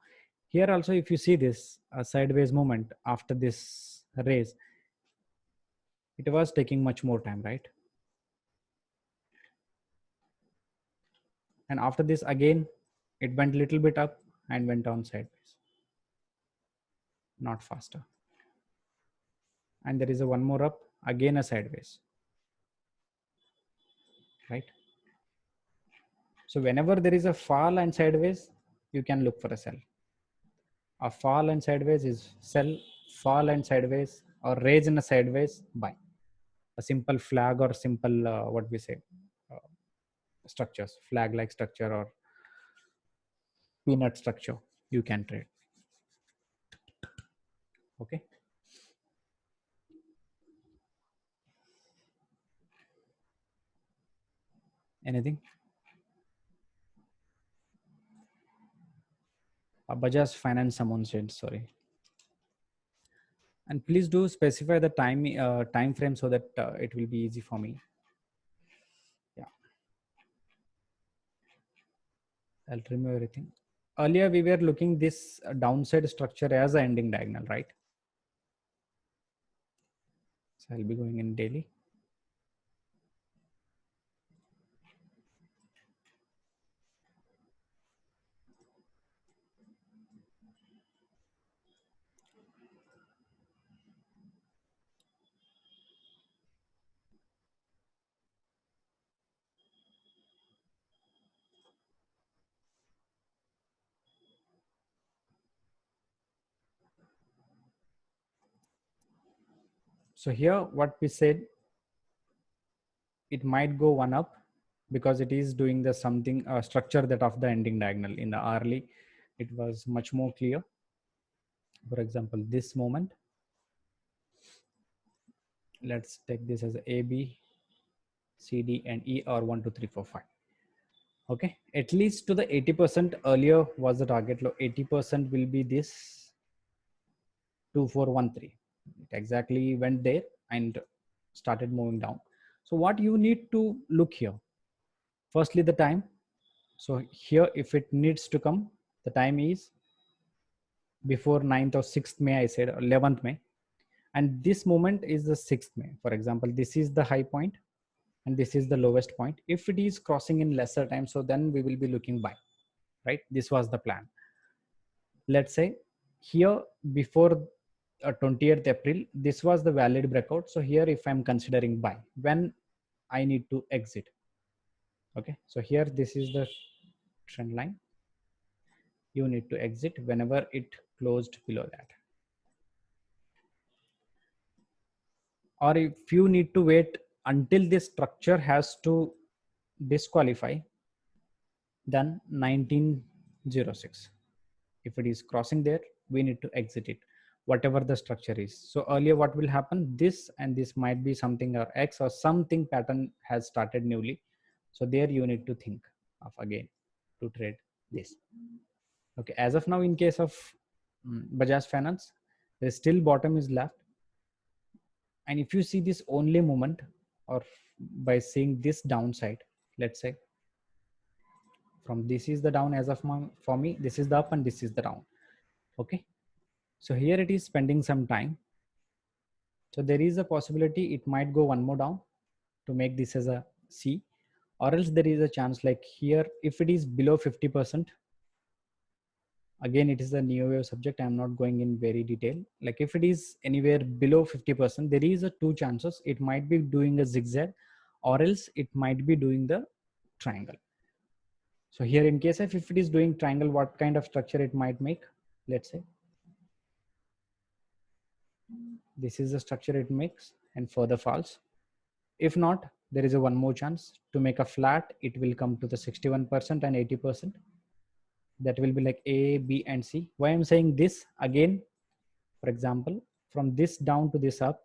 here also. If you see this sideways movement after this raise, it was taking much more time, right? And after this again it went a little bit up and went down sideways, not faster. And there is a one more up, again a sideways, right? So whenever there is a fall and sideways, you can look for a sell. A fall and sideways is sell, fall and sideways or raise in a sideways, buy. A simple flag or simple what we say, uh, structures, flag like structure or peanut structure, you can trade. Okay, anything? Bajaj Finance, someone said, sorry. And please do specify the time frame so that it will be easy for me. Yeah, I'll remove everything. Earlier we were looking this downside structure as a ending diagonal, right? So I'll be going in daily. So here what we said, it might go one up because it is doing the something structure that of the ending diagonal. In the hourly, it was much more clear. For example, this moment, let's take this as A, B, C, D, and E, or 1, 2, 3, 4, 5. Okay, at least to the 80%. Earlier was the target low. 80% will be this 2413. It exactly went there and started moving down. So what you need to look here, firstly the time. So here, if it needs to come, the time is before 9th or 6th May, I said 11th May. And this moment is the 6th May. For example, this is the high point and this is the lowest point. If it is crossing in lesser time, so then we will be looking buy, right? This was the plan. Let's say here before 20th April, this was the valid breakout. So here, if I'm considering buy, when I need to exit. Okay, so here, this is the trend line. You need to exit whenever it closed below that. Or if you need to wait until this structure has to disqualify, then 1906. If it is crossing there, we need to exit it, whatever the structure is. So earlier, what will happen? This and this might be something or X or something pattern has started newly. So there you need to think of again to trade this. Okay, as of now, in case of Bajaj Finance, the still bottom is left. And if you see this only movement, or by seeing this downside, let's say from this is the down as of for me, this is the up and this is the down. Okay, so here it is spending some time. So there is a possibility it might go one more down to make this as a C, or else there is a chance like here, if it is below 50%, again, it is a neo wave subject. I'm not going in very detail. Like if it is anywhere below 50%, there is a two chances. It might be doing a zigzag, or else it might be doing the triangle. So here, in case of if it is doing triangle, what kind of structure it might make? Let's say this is the structure it makes and further falls. If not, there is a one more chance to make a flat. It will come to the 61% and 80%. That will be like A, B, and C. Why I'm saying this again? For example, from this down to this up,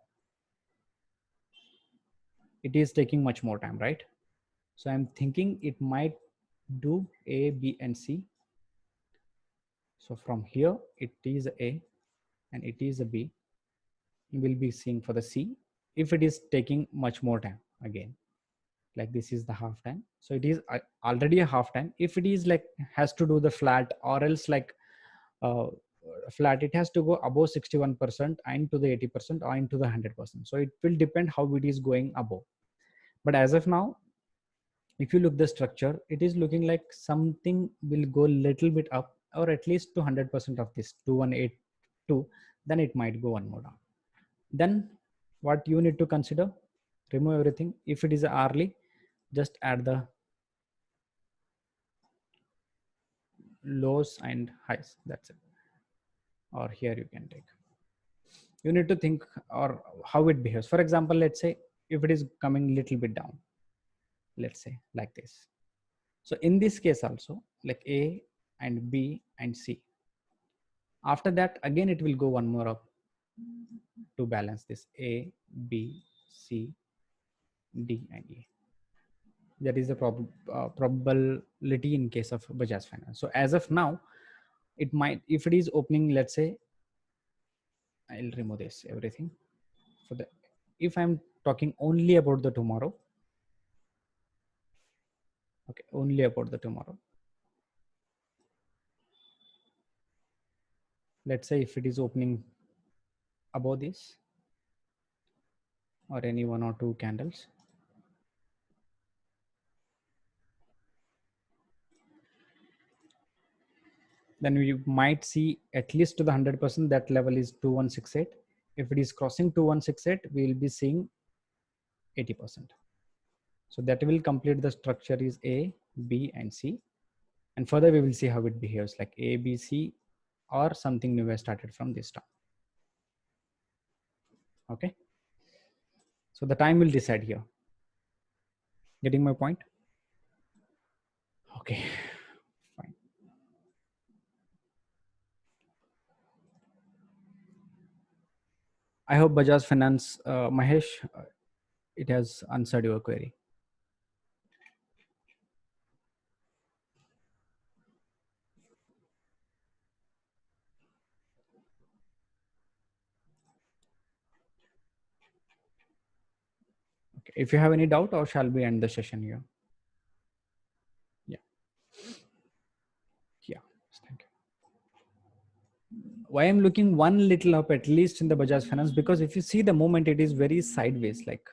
it is taking much more time, right? So I'm thinking it might do A, B, and C. So from here, it is A and it is a B. You will be seeing for the C if it is taking much more time again. Like this is the half time. So it is already a half time. If it is like has to do the flat, or else like flat, it has to go above 61% and to the 80% or into the 100%. So it will depend how it is going above. But as of now, if you look the structure, it is looking like something will go little bit up, or at least to 100% of this 2182, then it might go one more down. Then what you need to consider, remove everything. If it is hourly, just add the lows and highs, that's it. Or here you can take, you need to think or how it behaves. For example, let's say if it is coming little bit down, let's say like this. So in this case also, like A and B and C, after that again it will go one more up to balance this A, B, C, D, and E. That is the probability in case of Bajaj Finance. So as of now, it might, if it is opening, let's say, I'll remove this everything for the, if I'm talking only about the tomorrow, okay, only about the tomorrow. Let's say if it is opening above this or any one or two candles, then you might see at least to the 100%, that level is 2168. If it is crossing 2168, we will be seeing 80%. So that will complete the structure is A, B, and C. And further, we will see how it behaves like A, B, C, or something new has started from this time. Okay. So the time will decide here. Getting my point? Okay. Fine. I hope Bajaj Finance, Mahesh, it has answered your query. Okay. If you have any doubt, or shall we end the session here? Yeah. Yeah. Thank you. Why I'm looking one little up at least in the Bajaj Finance, because if you see the movement, it is very sideways. Like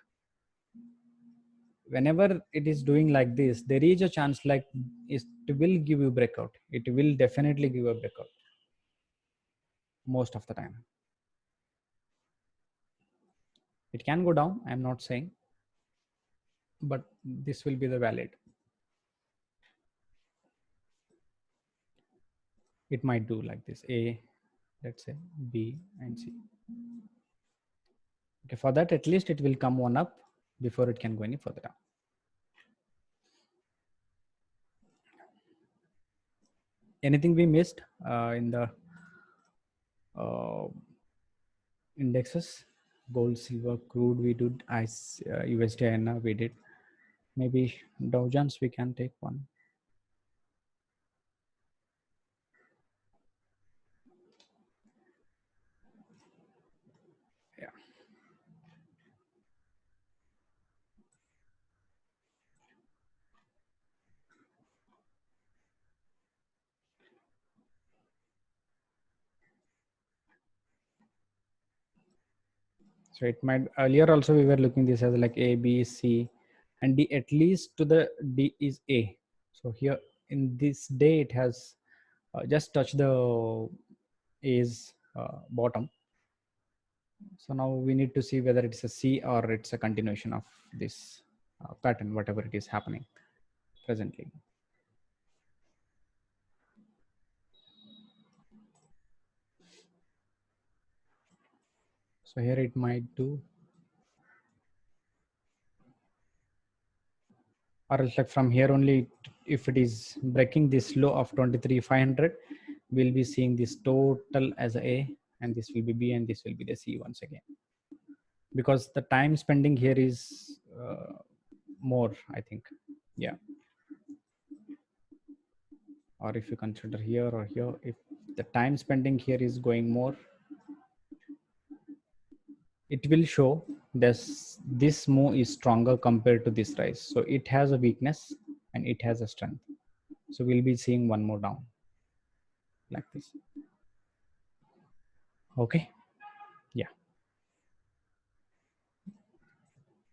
whenever it is doing like this, there is a chance like it will give you breakout. It will definitely give a breakout most of the time. It can go down, I'm not saying, but this will be the valid. It might do like this, A, let's say B and C. Okay, for that at least it will come one up before it can go any further down. Anything we missed in the indexes? Gold, silver, crude we did, USD INR we did. Maybe Dow Jones we can take one. Yeah. So it might, earlier also we were looking this as like A, B, C and D, at least to the D is A. So here in this day it has just touched the A's bottom. So now we need to see whether it's a C or it's a continuation of this pattern, whatever it is happening presently. So here it might do, or else like from here only, if it is breaking this low of 23,500, we'll be seeing this total as A, and this will be B, and this will be the C once again. Because the time spending here is more, I think. Yeah. Or if you consider here or here, if the time spending here is going more, it will show this move is stronger compared to this rise. So it has a weakness and it has a strength. So we'll be seeing one more down like this. Okay. Yeah.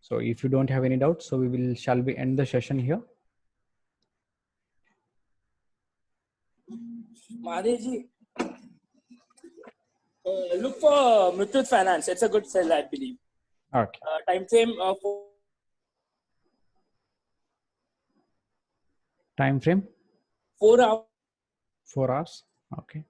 So if you don't have any doubts, so shall we end the session here? Mahadeji, look for Muthoot Finance. It's a good sell, I believe. Okay. Time frame Time frame? 4 hours. 4 hours. Okay.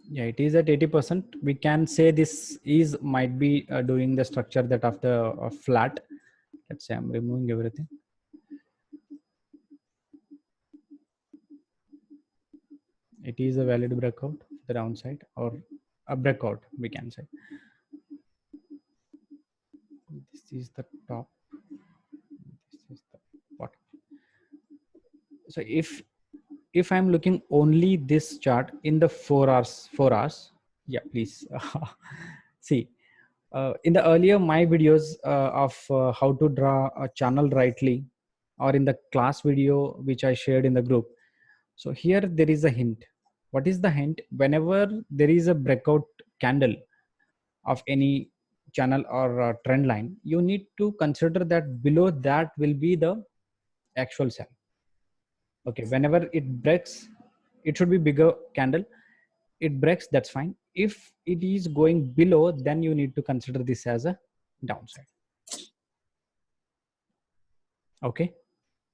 Yeah, it is at 80%. We can say this is might be doing the structure that of the flat. Let's say I'm removing everything. It is a valid breakout, the downside, or a breakout, we can say. This is the top. This is the bottom. So if I'm looking only this chart in the 4 hours, yeah, please see. In the earlier my videos of how to draw a channel rightly, or in the class video which I shared in the group. So here there is a hint. What is the hint? Whenever there is a breakout candle of any channel or trend line, you need to consider that below that will be the actual sell. Okay, whenever it breaks, it should be bigger candle. It breaks, that's fine. If it is going below, then you need to consider this as a downside. Okay,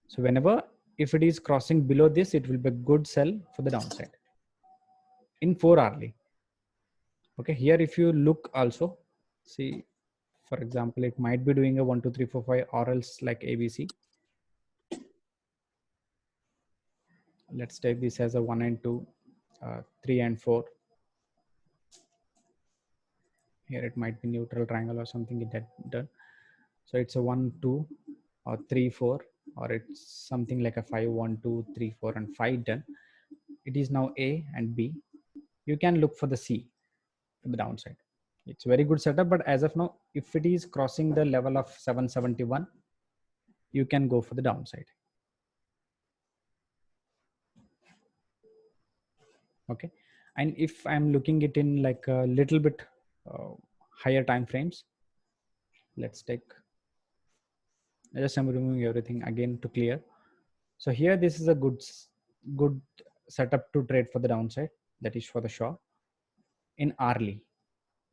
so whenever if it is crossing below this, it will be a good sell for the downside in 4 hourly. Okay, here if you look also, see, for example, it might be doing a 1 2 3 4 5 or else like ABC. Let's take this as a 1 and 2, 3 and 4. Here it might be neutral triangle or something in that done. So it's a 1 2 or 3 4, or it's something like a 5 1 2 3 4 and 5 done. It is now A and B. You can look for the C for the downside. It's very good setup, but as of now, if it is crossing the level of 771, you can go for the downside. Okay, and if I'm looking it in like a little bit higher time frames, let's take, just I'm removing everything again to clear. So here this is a good setup to trade for the downside, that is for the short in hourly,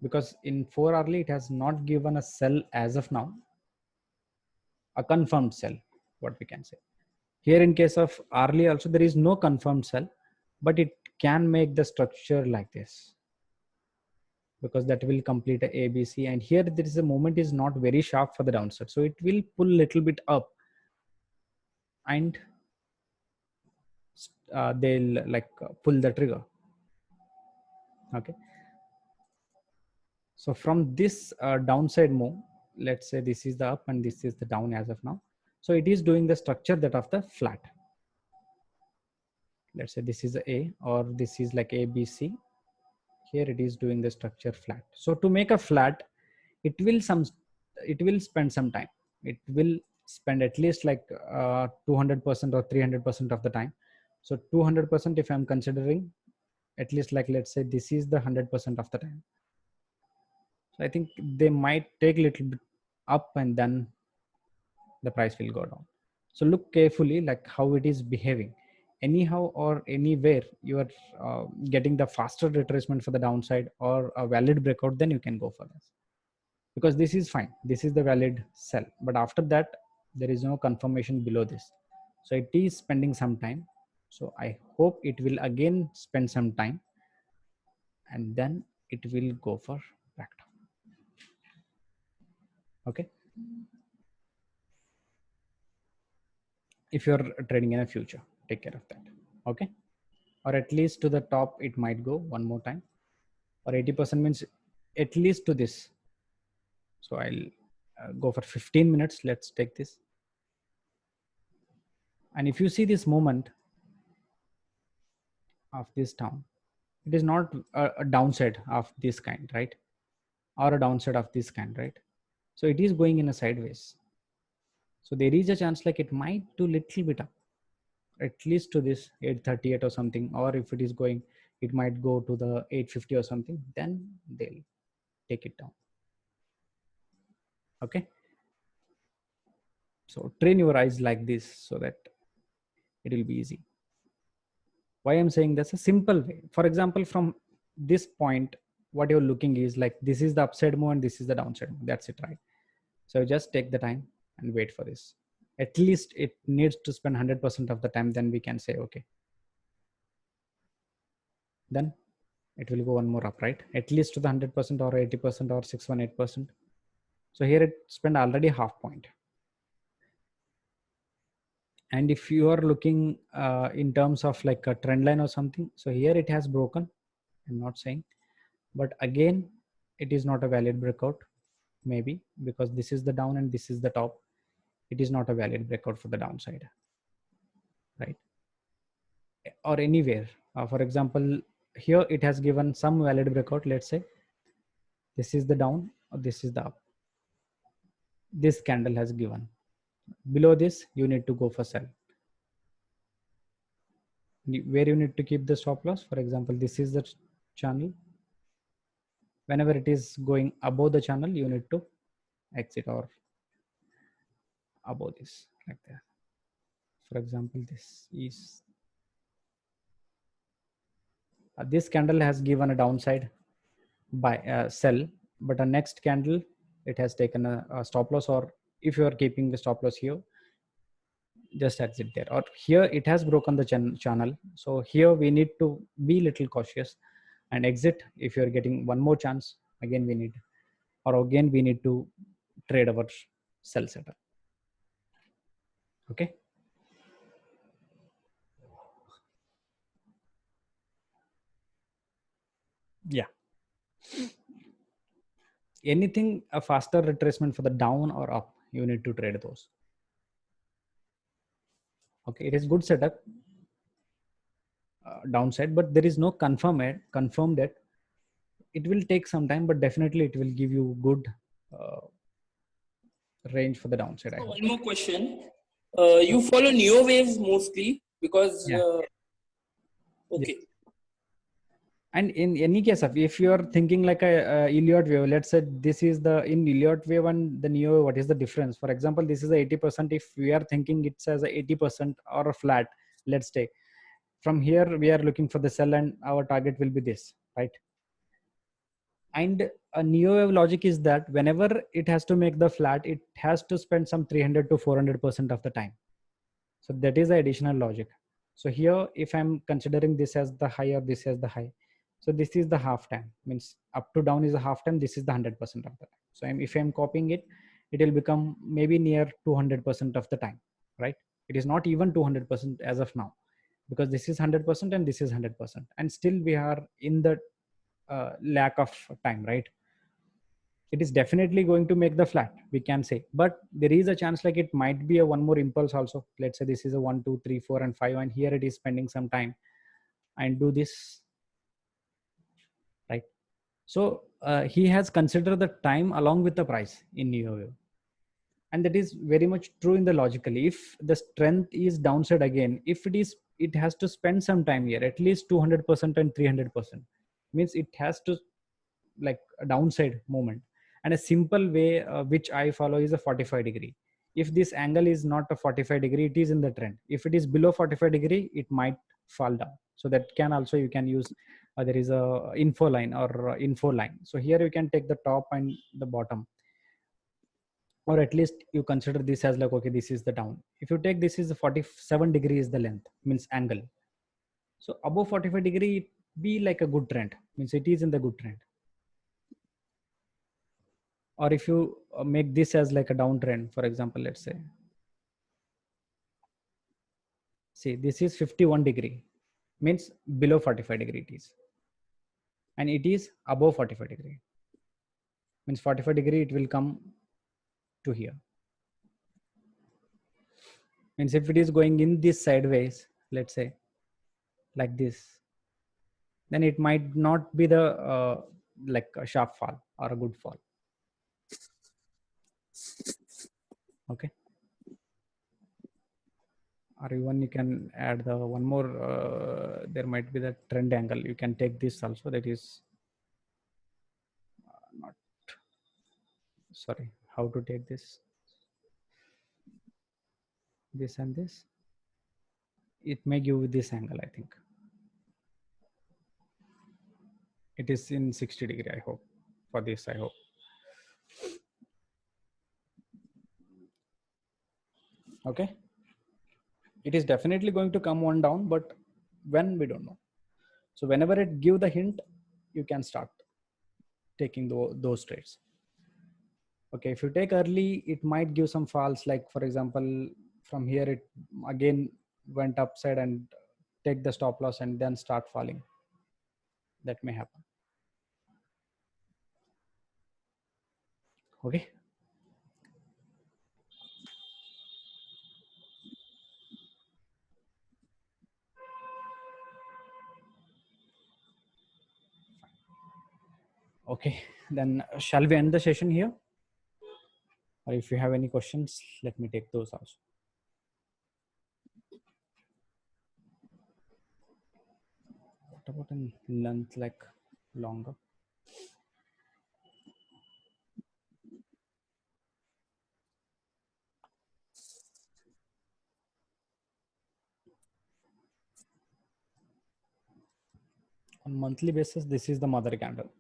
because in 4 hourly it has not given a sell as of now, a confirmed sell, what we can say. Here in case of hourly also there is no confirmed sell, but it can make the structure like this, because that will complete a ABC, and here there is a moment is not very sharp for the downside, so it will pull little bit up, and they'll like pull the trigger. Okay, so from this downside move, let's say this is the up and this is the down as of now, so it is doing the structure that of the flat. Let's say this is A, or this is like ABC. Here it is doing the structure flat. So to make a flat, it will spend some time. It will spend at least like 200% or 300% of the time. So 200%, if I'm considering, at least like, let's say this is the 100% of the time. So I think they might take a little bit up and then the price will go down. So look carefully like how it is behaving. Anyhow or anywhere you are getting the faster retracement for the downside or a valid breakout, then you can go for this, because this is fine. This is the valid sell, but after that there is no confirmation below this, so it is spending some time. So I hope it will again spend some time and then it will go for back down. Okay, if you're trading in a future, take care of that. Okay, or at least to the top it might go one more time, or 80% means at least to this. So I'll go for 15 minutes. Let's take this, and if you see this movement of this down, it is not a downside of this kind, right, or a downside of this kind, right? So it is going in a sideways, so there is a chance like it might do little bit up, at least to this 838 or something, or if it is going, it might go to the 850 or something, then they'll take it down. Okay, so train your eyes like this so that it will be easy. Why I'm saying that's a simple way. For example, from this point, what you're looking is like, this is the upside move and this is the downside move. That's it, right? So just take the time and wait for this. At least it needs to spend 100% of the time, then we can say, okay, then it will go one more up, right? At least to the 100% or 80% or 618%. So here it spent already half point. And if you are looking in terms of like a trend line or something, so here it has broken, I'm not saying, but again, it is not a valid breakout, maybe because this is the down and this is the top. It is not a valid breakout for the downside, right? Or anywhere. For example, here it has given some valid breakout. Let's say this is the down or this is the up. This candle has given. Below this, you need to go for sell. Where you need to keep the stop loss. For example, this is the channel. Whenever it is going above the channel, you need to exit, or above this, like that. For example, this is this candle has given a downside by sell, but a next candle it has taken a stop loss, or if you are keeping the stop loss here, just exit there. Or here it has broken the channel, so here we need to be little cautious and exit. If you are getting one more chance, again we need, or again we need to trade our sell setup. Okay, yeah, anything a faster retracement for the down or up, you need to trade those. Okay, it is good setup downside, but there is no confirmed that it will take some time, but definitely it will give you good range for the downside, I So hope. one more question. You follow neo waves mostly because Yeah. okay. And in any case of, if you are thinking like a Elliott wave, let's say this is the in Elliott wave and the neo, what is the difference? For example, this is a 80%. If we are thinking it's as a 80% or a flat, let's take from here, we are looking for the sell and our target will be this, right? And a neo wave logic is that whenever it has to make the flat, it has to spend some 300 to 400% of the time. So that is the additional logic. So here, if I'm considering this as the high or this as the high, so this is the half time, means up to down is a half time. This is the 100% of the time. So if I'm copying it, it will become maybe near 200% of the time, right? It is not even 200% as of now, because this is 100% and this is 100%. And still we are in the lack of time, right? It is definitely going to make the flat, we can say, but there is a chance like it might be a one more impulse also. Let's say this is a 1 2 3 4 and 5, and here it is spending some time and do this, right? So he has considered the time along with the price in neo wave, and that is very much true in the logically. If the strength is downside again, if it is, it has to spend some time here, at least 200% and 300%, means it has to like a downside moment. And a simple way which I follow is a 45-degree. If this angle is not a 45-degree, it is in the trend. If it is below 45-degree, it might fall down. So that can also, you can use there is a info line or info line. So here you can take the top and the bottom, or at least you consider this as like, okay, this is the down. If you take this is the 47 degree is the length, means angle. So above 45-degree, it be like a good trend, means it is in the good trend. Or if you make this as like a downtrend, for example, let's say, see this is 51-degree, means below 45-degree it is, and it is above 45-degree, means 45-degree it will come to here. Means if it is going in this sideways, let's say like this, then it might not be the like a sharp fall or a good fall. Okay, or even you can add the one more there might be the trend angle. You can take this also, that is not, sorry, how to take this and this. It may give this angle, I think it is in 60-degree, I hope. For this, I hope. Okay, it is definitely going to come one down, but when, we don't know. So whenever it give the hint, you can start taking those trades. Okay, if you take early, it might give some falls, like for example, from here it again went upside and take the stop loss and then start falling. That may happen. Okay. Okay, then shall we end the session here? Or if you have any questions, let me take those also. What about in length, like longer? On monthly basis, this is the mother candle.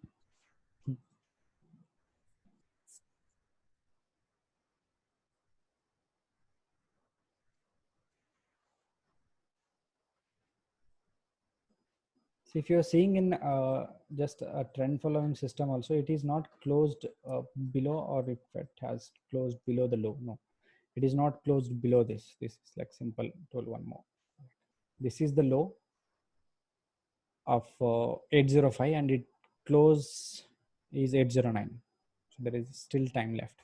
So if you're seeing in just a trend following system also, it is not closed below, or if it has closed below the low. No, it is not closed below this. This is like simple told one more. This is the low of 805 and it close is 809. So there is still time left,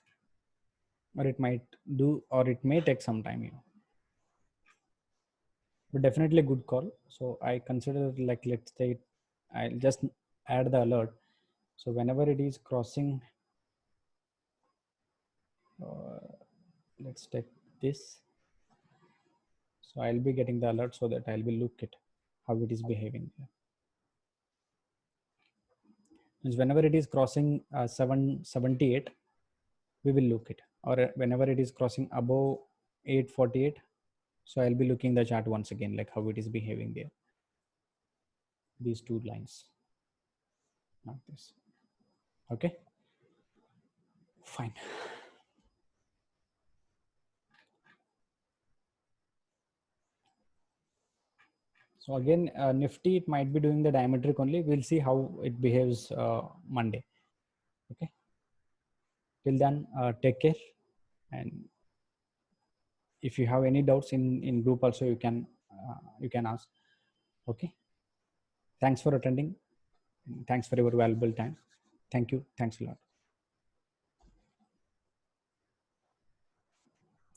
or it might do, or it may take some time. but definitely a good call. So I consider, like, let's say I'll just add the alert. So whenever it is crossing, let's take this. So I'll be getting the alert so that I'll be look at how it is behaving there. Means whenever it is crossing 778, we will look it, or whenever it is crossing above 848, so I'll be looking the chart once again, like how it is behaving there. These two lines, not this. Okay, fine. So again, Nifty, it might be doing the diametric only. We'll see how it behaves Monday. Okay. Till then, take care. And if you have any doubts in group also, you can ask. Okay. Thanks for attending. Thanks for your valuable time. Thank you. Thanks a lot.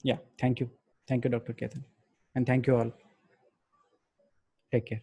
Yeah. Thank you. Thank you, Dr. Ketan. And thank you all. Take care.